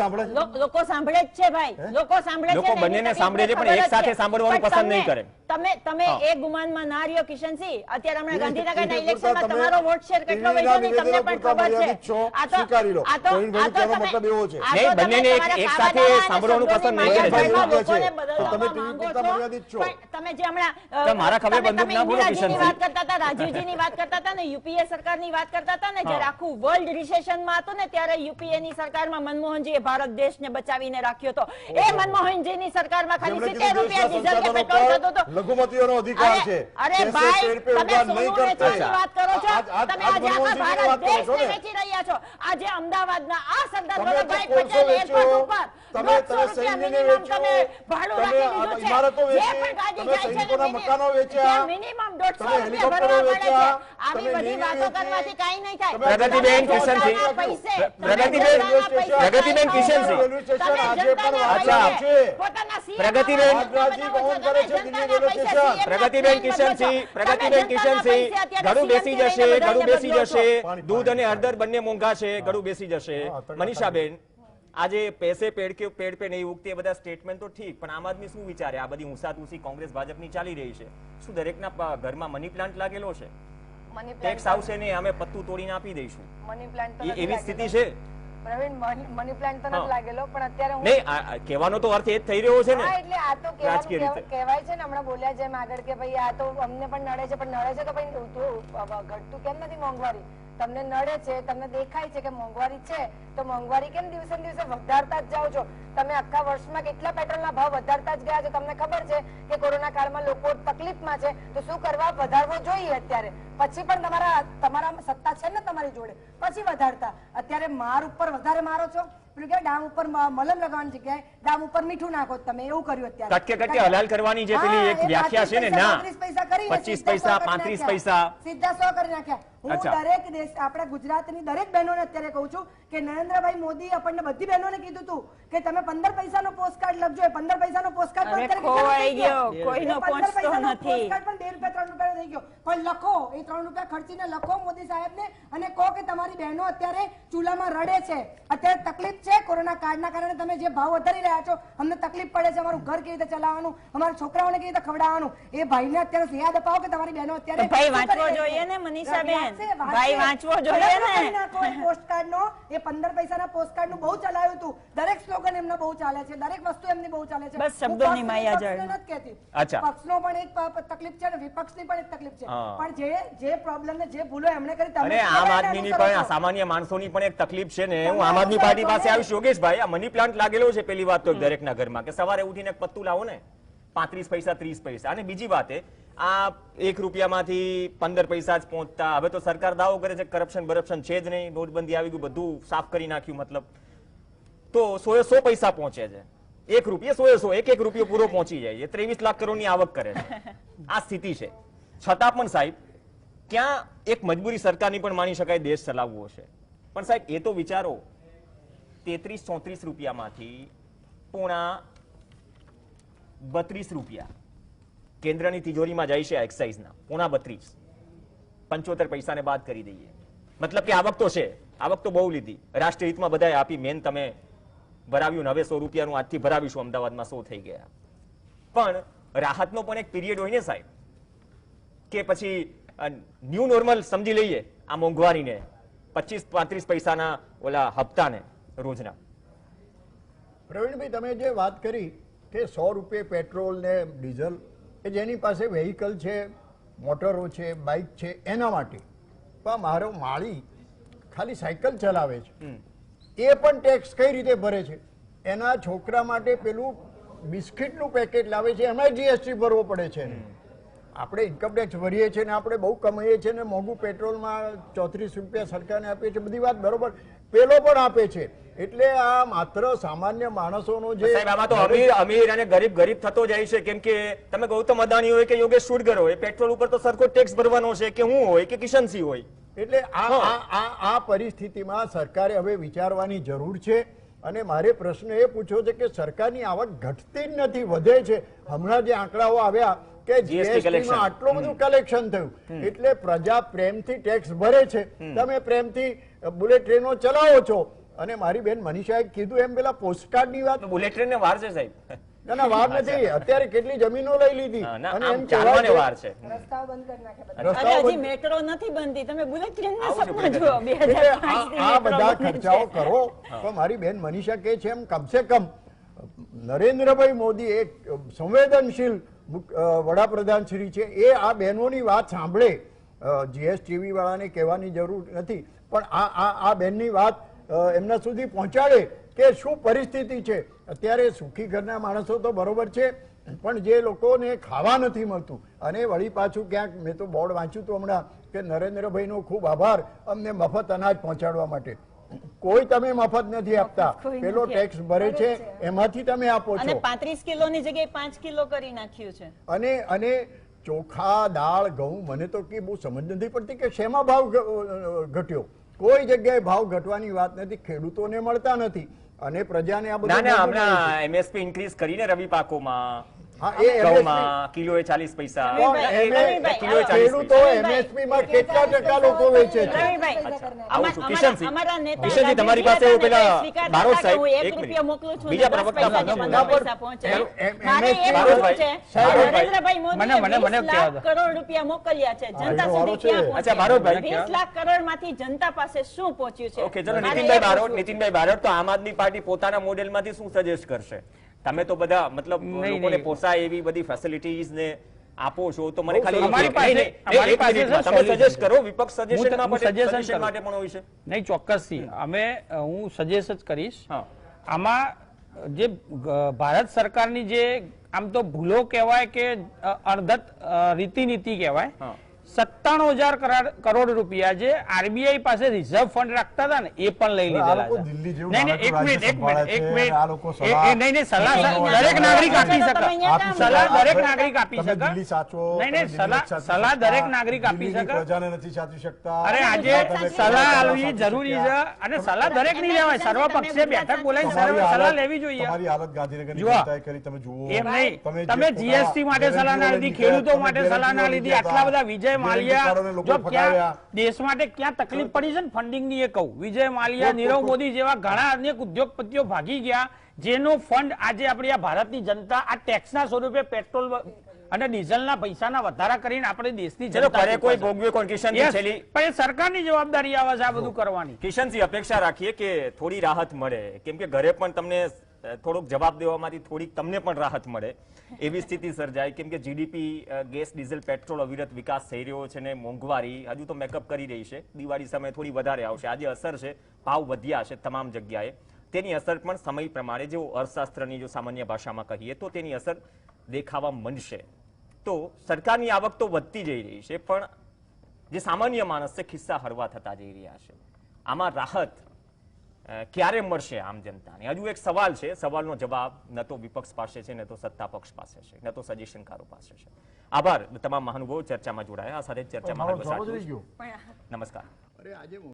લોકો સાંભળે જ છે ભાઈ, લોકો સાંભળે છે, બંનેને સાંભળે છે, પણ એક સાથે સાંભળવાનું પસંદ નહીં કરે. તમે એ ગુમાનમાં ના રહ્યો કિશનસિંહ. અત્યારે હમણાં ગાંધીનગરના ઇલેક્શનમાં તમારો વોટ શેર કેટલો વધ્યો તમને પણ ખબર છે. બંનેને એક સાથે સાંભળવાનું પસંદ નહીં કરે. તમે જે હમણાં મારા ખબર બંદૂક ના બોલો કિશનસિંહ વાત કરતા હતા, રાજીવજીની વાત કરતા હતા ને, યુપીએ સરકારની વાત કરતા હતા ને, જ્યારે આખું વર્લ્ડ રિસેશનમાં હતું ને ત્યારે યુપીએની સરકારમાં મનમોહનજીએ ભારત દેશને બચાવીને રાખ્યો હતો. એ મનમોહનજીની સરકારમાં ખાલી 70 રૂપિયા ડીઝલ કે પેટ્રોલ થતો હતો. લઘુમતીઓનો અધિકાર છે. અરે ભાઈ, તમે સોનું વેચવાની વાત કરો છો. તમે આજે આખા ભારત દેશને વેચી રહ્યા છો. આજે અમદાવાદના આ સરદાર વલ્લભભાઈ પટેલ એરપોર્ટ ઉપર તમે 150 સૈન્યને રૂપિયા વેચ્યું, તમે ભાડું તમે રાખી દીધું છે. ઇમારતો જે વેચી, પણ ગાડી તમે જાય છે ને સૈનિકોના મિનિમમ- મકાનો વેચ્યા, જે મિનિમમ 150 તમે રૂપિયા હેલિકોપ્ટરો ભરવા પડે છે. વેચ્યા, આવી તમે બધી નેવી વાતો વેચી, કરવાથી કાંઈ નહીં થાય. તમે પ્રગતિબેન કિશનસિંહ, પ્રગતિબેન કિશનસિંહ. રેલવે સ્ટેશન આજે પણ અચ્છા. વાંચવાનું છે. પ્રગતિબેન. રાજરાજી વહન કરે છે દિલ્હી રેલવે સ્ટેશન. પ્રગતિબેન કિશનસિંહ, પ્રગતિબેન કિશનસિંહ, ગળું બેસી જશે, ગળું બેસી જશે. દૂધ અને હળદર બંને મોંઘા છે, ગળું બેસી જશે. મનીષાબેન, આજે પૈસે પેડ પે નહીં ઉગતી એ બધા સ્ટેટમેન્ટ તો ઠીક, પણ આમ આદમી શું વિચારે? આ બધી ઊંસાતુસી કોંગ્રેસ ભાજપની ચાલી રહી છે, શું દરેકના ઘરમાં મની પ્લાન્ટ લાગેલો છે? ટેક્સ આવશે ને અમે પત્તું તોડીને આપી દઈશું, મની પ્લાન્ટ તો એવી સ્થિતિ છે. પ્રવીણ, મની પ્લાન્ટ તો નથી લાગેલો, પણ અત્યારે હું નહીં, કહેવાનો તો અર્થ એ જ થઈ રહ્યો છે ને હા, એટલે આ તો રાજકીય રીતે. કહેવાય છે ને, હમણાં બોલ્યા જેમ આગળ કે ભાઈ આ તો અમને પણ નડે છે, પણ નડે છે તો ભાઈ ઘટતું કેમ નથી મોંઘવારી? તમને નડે છે, તમને દેખાય છે કે મોંઘવારી છે, તો મોંઘવારી કેમ દિવસે ને દિવસે વધારતા જ જાઓ છો? તમે આખા વર્ષમાં કેટલા પેટ્રોલના ભાવ વધારતા જ ગયા છો. તમને ખબર છે કે કોરોના કાળમાં લોકો તકલીફમાં છે, તો શું કરવા? વધારવો જોઈએ અત્યારે. પછી પણ તમારા સત્તા છે ને તમારી જોડે, પછી વધારતા. અત્યારે માર ઉપર વધારે મારો છો. પેલું કે ડામ ઉપર મલમ લગાવવાની જગ્યાએ ડામ ઉપર મીઠું નાખો. તમે એવું કર્યું અત્યારે. કટકે હલાલ કરવાની જે પેલી એક વ્યાખ્યા છે ને, ના 35 પૈસા કરી, 25 પૈસા 35 પૈસા સીધા 100 કરી નાખ્યા. હું દરેક દેશ, આપણા ગુજરાતની દરેક બહેનોને અત્યારે કહું છું કે નરેન્દ્રભાઈ મોદી આપણને બધી બહેનોને કીધું હતું કે તમે 15 પૈસાનો પોસ્ટકાર્ડ લખજો. એ 15 પૈસાનો પોસ્ટકાર્ડ પણ હવે અત્યારે ખોવાઈ ગયો, એ કોઈનો 15 પહોંચતો પૈસાનો નથી. પોસ્ટકાર્ડ પણ 2 રૂપિયા 3 રૂપિયાનો થઈ ગયો. પણ લખો, એ 3 રૂપિયા ખર્ચીને લખો મોદી સાહેબને અને કહો કે તમારી બહેનો અત્યારે ચૂલામાં રડે છે, અત્યારે તકલીફ છે. કોરોના કાળના કારણે તમે જે ભાવ વધારી રહ્યા છો, અમને તકલીફ પડે છે, અમારું ઘર કેવી રીતે ચલાવવાનું, અમારા છોકરાઓને કેવી રીતે ખવડાવવાનું. એ ભાઈને અત્યારે યાદ અપાવો કે તમારી બહેનો અત્યારે ભાઈ શું કરી વાંચવો રહી છે. જોઈએ ને મનીષાબેન, વાંચે. ભાઈ વાંચવો જોઈએ ને. પોસ્ટકાર્ડનો એ 15 પૈસાના પોસ્ટકાર્ડનું બહુ ચલાવ્યું હતું. દરેક સ્લોગન એમનો બહુ ચાલે છે, દરેક વસ્તુ એમની બહુ ચાલે છે. બસ શબ્દોની હું માયાજાળ. પક્ષને નથી કહેતી. અચ્છા. પક્ષનો પણ એક તકલીફ છે ને વિપક્ષની પણ એક તકલીફ છે. હા. પણ જે પ્રોબ્લેમ ને જે ભૂલો એમણે કરી, તમે અને આમ આદમીની પણ આ સામાન્ય માણસોની પણ એક તકલીફ છે ને. હું આમ આદમી પાર્ટી પાસે આવીશ. યોગેશભાઈ, આ મની પ્લાન્ટ લાગેલો છે પેલી વાત તો દરેકના ઘરમાં, કે સવારે ઉઠીને પત્તું લાવો ને 35 પૈસા 30 પૈસા. અને બીજી વાત આ 1 રૂપિયામાંથી 15 પૈસા જ પહોંચતા. હવે તો સરકાર દાવો કરે છે કરપ્શન છે જ નહીં, નોટબંધી આવી ગયું, બધું સાફ કરી નાખ્યું, મતલબ તો 100 પૈસા પહોંચે છે. 1 રૂપિયા 100 એક રૂપિયો પૂરો પહોંચી જાય. 23 લાખ કરોડની આવક કરે છે. આ સ્થિતિ છે. છતાં પણ સાહેબ, ક્યાં એક મજબૂરી સરકારની પણ માની શકાય, દેશ ચલાવવો છે. પણ સાહેબ એ તો વિચારો, 33-34 રૂપિયામાંથી પોણા 32 રૂપિયા કેન્દ્રની તિજોરીમાં જાય છે એક્સાઇઝના, પોણા 32, 75 પૈસાને બાદ કરી દઈએ. મતલબ કે આવક તો છે, આવક તો બહુ લીધી, રાષ્ટ્રીય હિતમાં બધાએ આપી, મેન તમે ભરાવ્યું. હવે 100 રૂપિયાનું આજથી ભરાવીશું, અમદાવાદમાં 100 થઈ ગયા. પણ રાહતનો પણ એક પીરિયડ હોય ને સાહેબ, કે પછી ન્યૂ નોર્મલ સમજી લઈએ આ મોંઘવારીને, 25-35 પૈસાના ઓલા હપ્તાને રોજના. પ્રવીણભાઈ, તમે જે વાત કરી કે 100 રૂપિયા પેટ્રોલ ને ડીઝલ, કે જેની પાસે વેહિકલ છે, મોટરો છે, બાઇક છે, એના માટે. પણ મારો માળી ખાલી સાયકલ ચલાવે છે, એ પણ ટેક્સ કઈ રીતે ભરે છે? એના છોકરા માટે પેલું બિસ્કિટનું પેકેટ લાવે છે, એમાં જીએસટી ભરવો પડે છે. આપણે ઇન્કમ ટેક્સ ભરીએ છીએ ને, આપણે બહુ કમાઈએ છીએ ને, મોંઘું પેટ્રોલમાં 34 રૂપિયા સરકારને આપીએ છીએ, બધી વાત બરોબર, પેલો પણ આપે છે. એટલે આ માત્ર સામાન્ય માણસોનો જે સાહેબ, આમાં તો અમીર અને ગરીબ થતો જાય છે. કેમ કે તમે ગૌતમ અદાણી હોય કે યોગેશ સુડગર હોય, પેટ્રોલ ઉપર તો સરખો ટેક્સ ભરવાનો છે, કે હું હોય કે કિશનસિંહ હોય. એટલે આ પરિસ્થિતિમાં સરકારે હવે વિચારવાની જરૂર છે. અને મારે પ્રશ્ન એ પૂછ્યો છે કે સરકારની આવક ઘટતી જ નથી, વધે છે. હમણાં જે આંકડાઓ આવ્યા કે જીએસટીમાં આટલું બધું કલેક્શન થયું, એટલે પ્રજા પ્રેમથી ટેક્સ ભરે છે. તમે પ્રેમથી બુલેટ ટ્રેનો ચલાવો છો. અને મારી બેન મનીષાએ કીધું એમ પેલા પોસ્ટકાર્ડની વાત, બુલેટ ટ્રેનને વાર છે સાહેબ. ના વાર નથી. અત્યારે કેટલી જમીનો લઈ લીધી અને એમ ચાલવાને વાર છે. રસ્તાઓ બંધ કરી નાખ્યા. અરે હજી મેટ્રો નથી બનતી, તમે બુલેટ ટ્રેનના સપના જુઓ. 2005 થી આ મેટ્રો બધા બને છે. ખર્ચાઓ કરો. પણ મારી બેન મનીષા કહે છે એમ કમસે કમ નરેન્દ્રભાઈ મોદી એક સંવેદનશીલ વડાપ્રધાન શ્રી છે, એ આ બહેનોની વાત સાંભળે. જીએસટીવી વાળાને કહેવાની જરૂર નથી, પણ આ બેનની વાત એમના સુધી પહોંચાડે કે શું પરિસ્થિતિ છે. અત્યારે સુખી ઘરના માણસો તો બરોબર છે, પણ જે લોકોને ખાવા નથી મળતું, અને વળી પાછું ક્યાંક મેં તો બોર્ડ વાંચ્યું હતું હમણાં કે નરેન્દ્રભાઈનો ખૂબ આભાર અમને મફત અનાજ પહોંચાડવા માટે. કોઈ તમે મફત નથી આપતા, કોઈ પેલો નથી. ટેક્સ ભરે છે એમાંથી તમે આપો અને છો. 35 કિલોની જગ્યાએ 5 કિલો કરી નાખ્યું છે. અને ચોખા, દાળ, ઘઉં, મને તો કે બહુ સમજ નથી પડતી કે શેમાં ભાવ ઘટ્યો. કોઈ જગ્યાએ ભાવ ઘટવાની વાત નથી, ખેડૂતોને મળતા નથી અને પ્રજાને આ ના બધું ના મોંઘું મળે છે. હમણાં એમએસપી ઇન્ક્રીઝ કરીને રવિ પાકોમાં હા, એ MSP ઘઉંમાં કિલોએ 40 પૈસા રવિભાઈ, કિલોએ 40 ખેડૂતો પૈસા. MSP માં કેટલા ટકા લોકો વેચે છે? રવિભાઈ, આવું છું. કિશનસિંહ, અમારા નેતા કિશનસિંહ, તમારી પાસે ગાંધીજી પેલા હતા ને, સ્વીકારતા બારોટ હતા કે હું સાહેબ, 1 એક રૂપિયા મિનિટ. મોકલું છું બીજા ને 10 પ્રવક્તા પૈસા કે પાસે 15 બોલો. પૈસા પહોંચે. એમ- મારે એ બારોટભાઈ, પૂછવું છે, બારોટભાઈ. નરેન્દ્રભાઈ મોદીએ મને 20 કહેવા લાખ દો. કરોડ રૂપિયા મોકલ્યા છે, જનતા એનો વારો સુધી છે. ક્યાં અચ્છા, બારોટભાઈ. 20 લાખ કરોડમાંથી જનતા પાસે શું પહોંચ્યું છે? ઓકે, ચલો મારે એ નીતિનભાઈ બારોટ, પૂછવું છે. નીતિનભાઈ બારોટ, તો આમ આદમી પાર્ટી પોતાના મોડેલમાંથી શું સજેસ્ટ કરશે? તમે તો બધા મતલબ નહીં, લોકોને નહીં. પોસાય એવી બધી ફેસિલિટીઝ ને આપો છો, તો મને ખાલી અમારી નહીં, પાસે- નહીં, અમારી એક પાસે મિનિટમાં સર તમે solution સજેસ્ટ છે. કરો. વિપક્ષ હું સજેશન suggestion સજેશન કરું. માટે પણ હોય છે. નહીં, ચોક્કસથી હું સજેસ્ટ જ કરીશ. હા. આમાં જે ભારત સરકારની જે આમ તો ભૂલો કહેવાય કે અણધત રીતિ કહેવાય, હા. 97,000 કરોડ રૂપિયા જે આરબીઆઈ પાસે રિઝર્વ ફંડ રાખતા હતા ને એ પણ લઈ આ લીધેલા લોકો છે. દિલ્હી જેવું નહીં, નહીં, નાનકડું એક મિનિટ, રાજ્ય એક મિનિટ, એક સંભાળે છે, મિનિટ. આ લોકો સલાહ- નહીં, સલાહ નહીં, દરેક નાગરિક આપી તમે શકે. અહીંયા આપી સલાહ શકે. દરેક નાગરિક આપી તમે શકે. દિલ્હી સાચો, નહીં, તમે નહીં, દિલ્હી નથી સાચી સલાહ શકતા. દરેક નાગરિક આપી દિલ્હીની શકે. પ્રજાને નથી સાચી શકતા. અરે આજે ગુજરાત સલાહ સાચી આલવી જરૂરી છે અને સલાહ દરેક ની લેવાય. સર્વપક્ષીય બેઠક બોલાવી સલાહ લેવી જોઈએ. તમારી હાલત ગાંધીનગરની જુઓ. જનતાએ કરી, તમે જુઓ. એમ નહીં, જે તમે પોતા જીએસટી માટે સલાહ ના લીધી, ખેડૂતો માટે સલાહ ના લીધી, આટલા બધા વિજય માલ્યા જો ક્યાં દેશ માટે ક્યાં તકલીફ પડી છે ને ફંડિંગ ની એ કહું. વિજય માલ્યા, નીરવ મોદી જેવા ઘણા અનેક ઉદ્યોગપતિઓ ભાગી ગયા, જેનો ફંડ આજે આપણી આ ભારતની જનતા આ ટેક્સના સ્વરૂપે પેટ્રોલ અને ડીઝલના પૈસાના વધારા કરીને આપણે દેશની ચલો, જનતા કરે કોઈ ચૂકવે છે. ભોગવે કોણ? કિશનસિંહ, Yes, છેલ્લી પણ એ સરકારની જવાબદારી આવે છે આ બધું કરવાની. કિશનસિંહ, અપેક્ષા રાખીએ કે થોડી રાહત મળે, કેમ કે ઘરે પણ તમને થોડોક જવાબ દેવામાંથી થોડીક તમને પણ રાહત મળે એવી સ્થિતિ સર્જાય, કેમ કે જીડીપી, ગેસ, ડીઝલ, પેટ્રોલ અવિરત વિકાસ થઈ રહ્યો છે ને મોંઘવારી હજુ તો મેકઅપ કરી રહી છે. દિવાળી સમયે થોડી વધારે આવશે. આજે અસર છે, ભાવ વધ્યા છે તમામ જગ્યાએ. તેની અસર પણ સમય પ્રમાણે, જો અર્થશાસ્ત્રની જો સામાન્ય ભાષામાં કહીએ તો તેની અસર દેખાવા માંડશે. તો સરકારની આવક તો વધતી જઈ રહી છે, પણ જે સામાન્ય માણસ છે ખિસ્સા હળવા થતા જઈ રહ્યા છે. આમાં રાહત ક્યારે મળશે આમ જનતાને? હજુ એક સવાલ છે, સવાલનો જવાબ ન તો વિપક્ષ પાસે છે, ન તો સત્તા પક્ષ પાસે છે, ન તો સજેશનકારો પાસે છે. આભાર તમામ મહાનુભાવો ચર્ચામાં જોડાયા. આ સાથે ચર્ચામાં આગળ જવાબ જ સાચું. રહી ગયો. નમસ્કાર. અરે આજે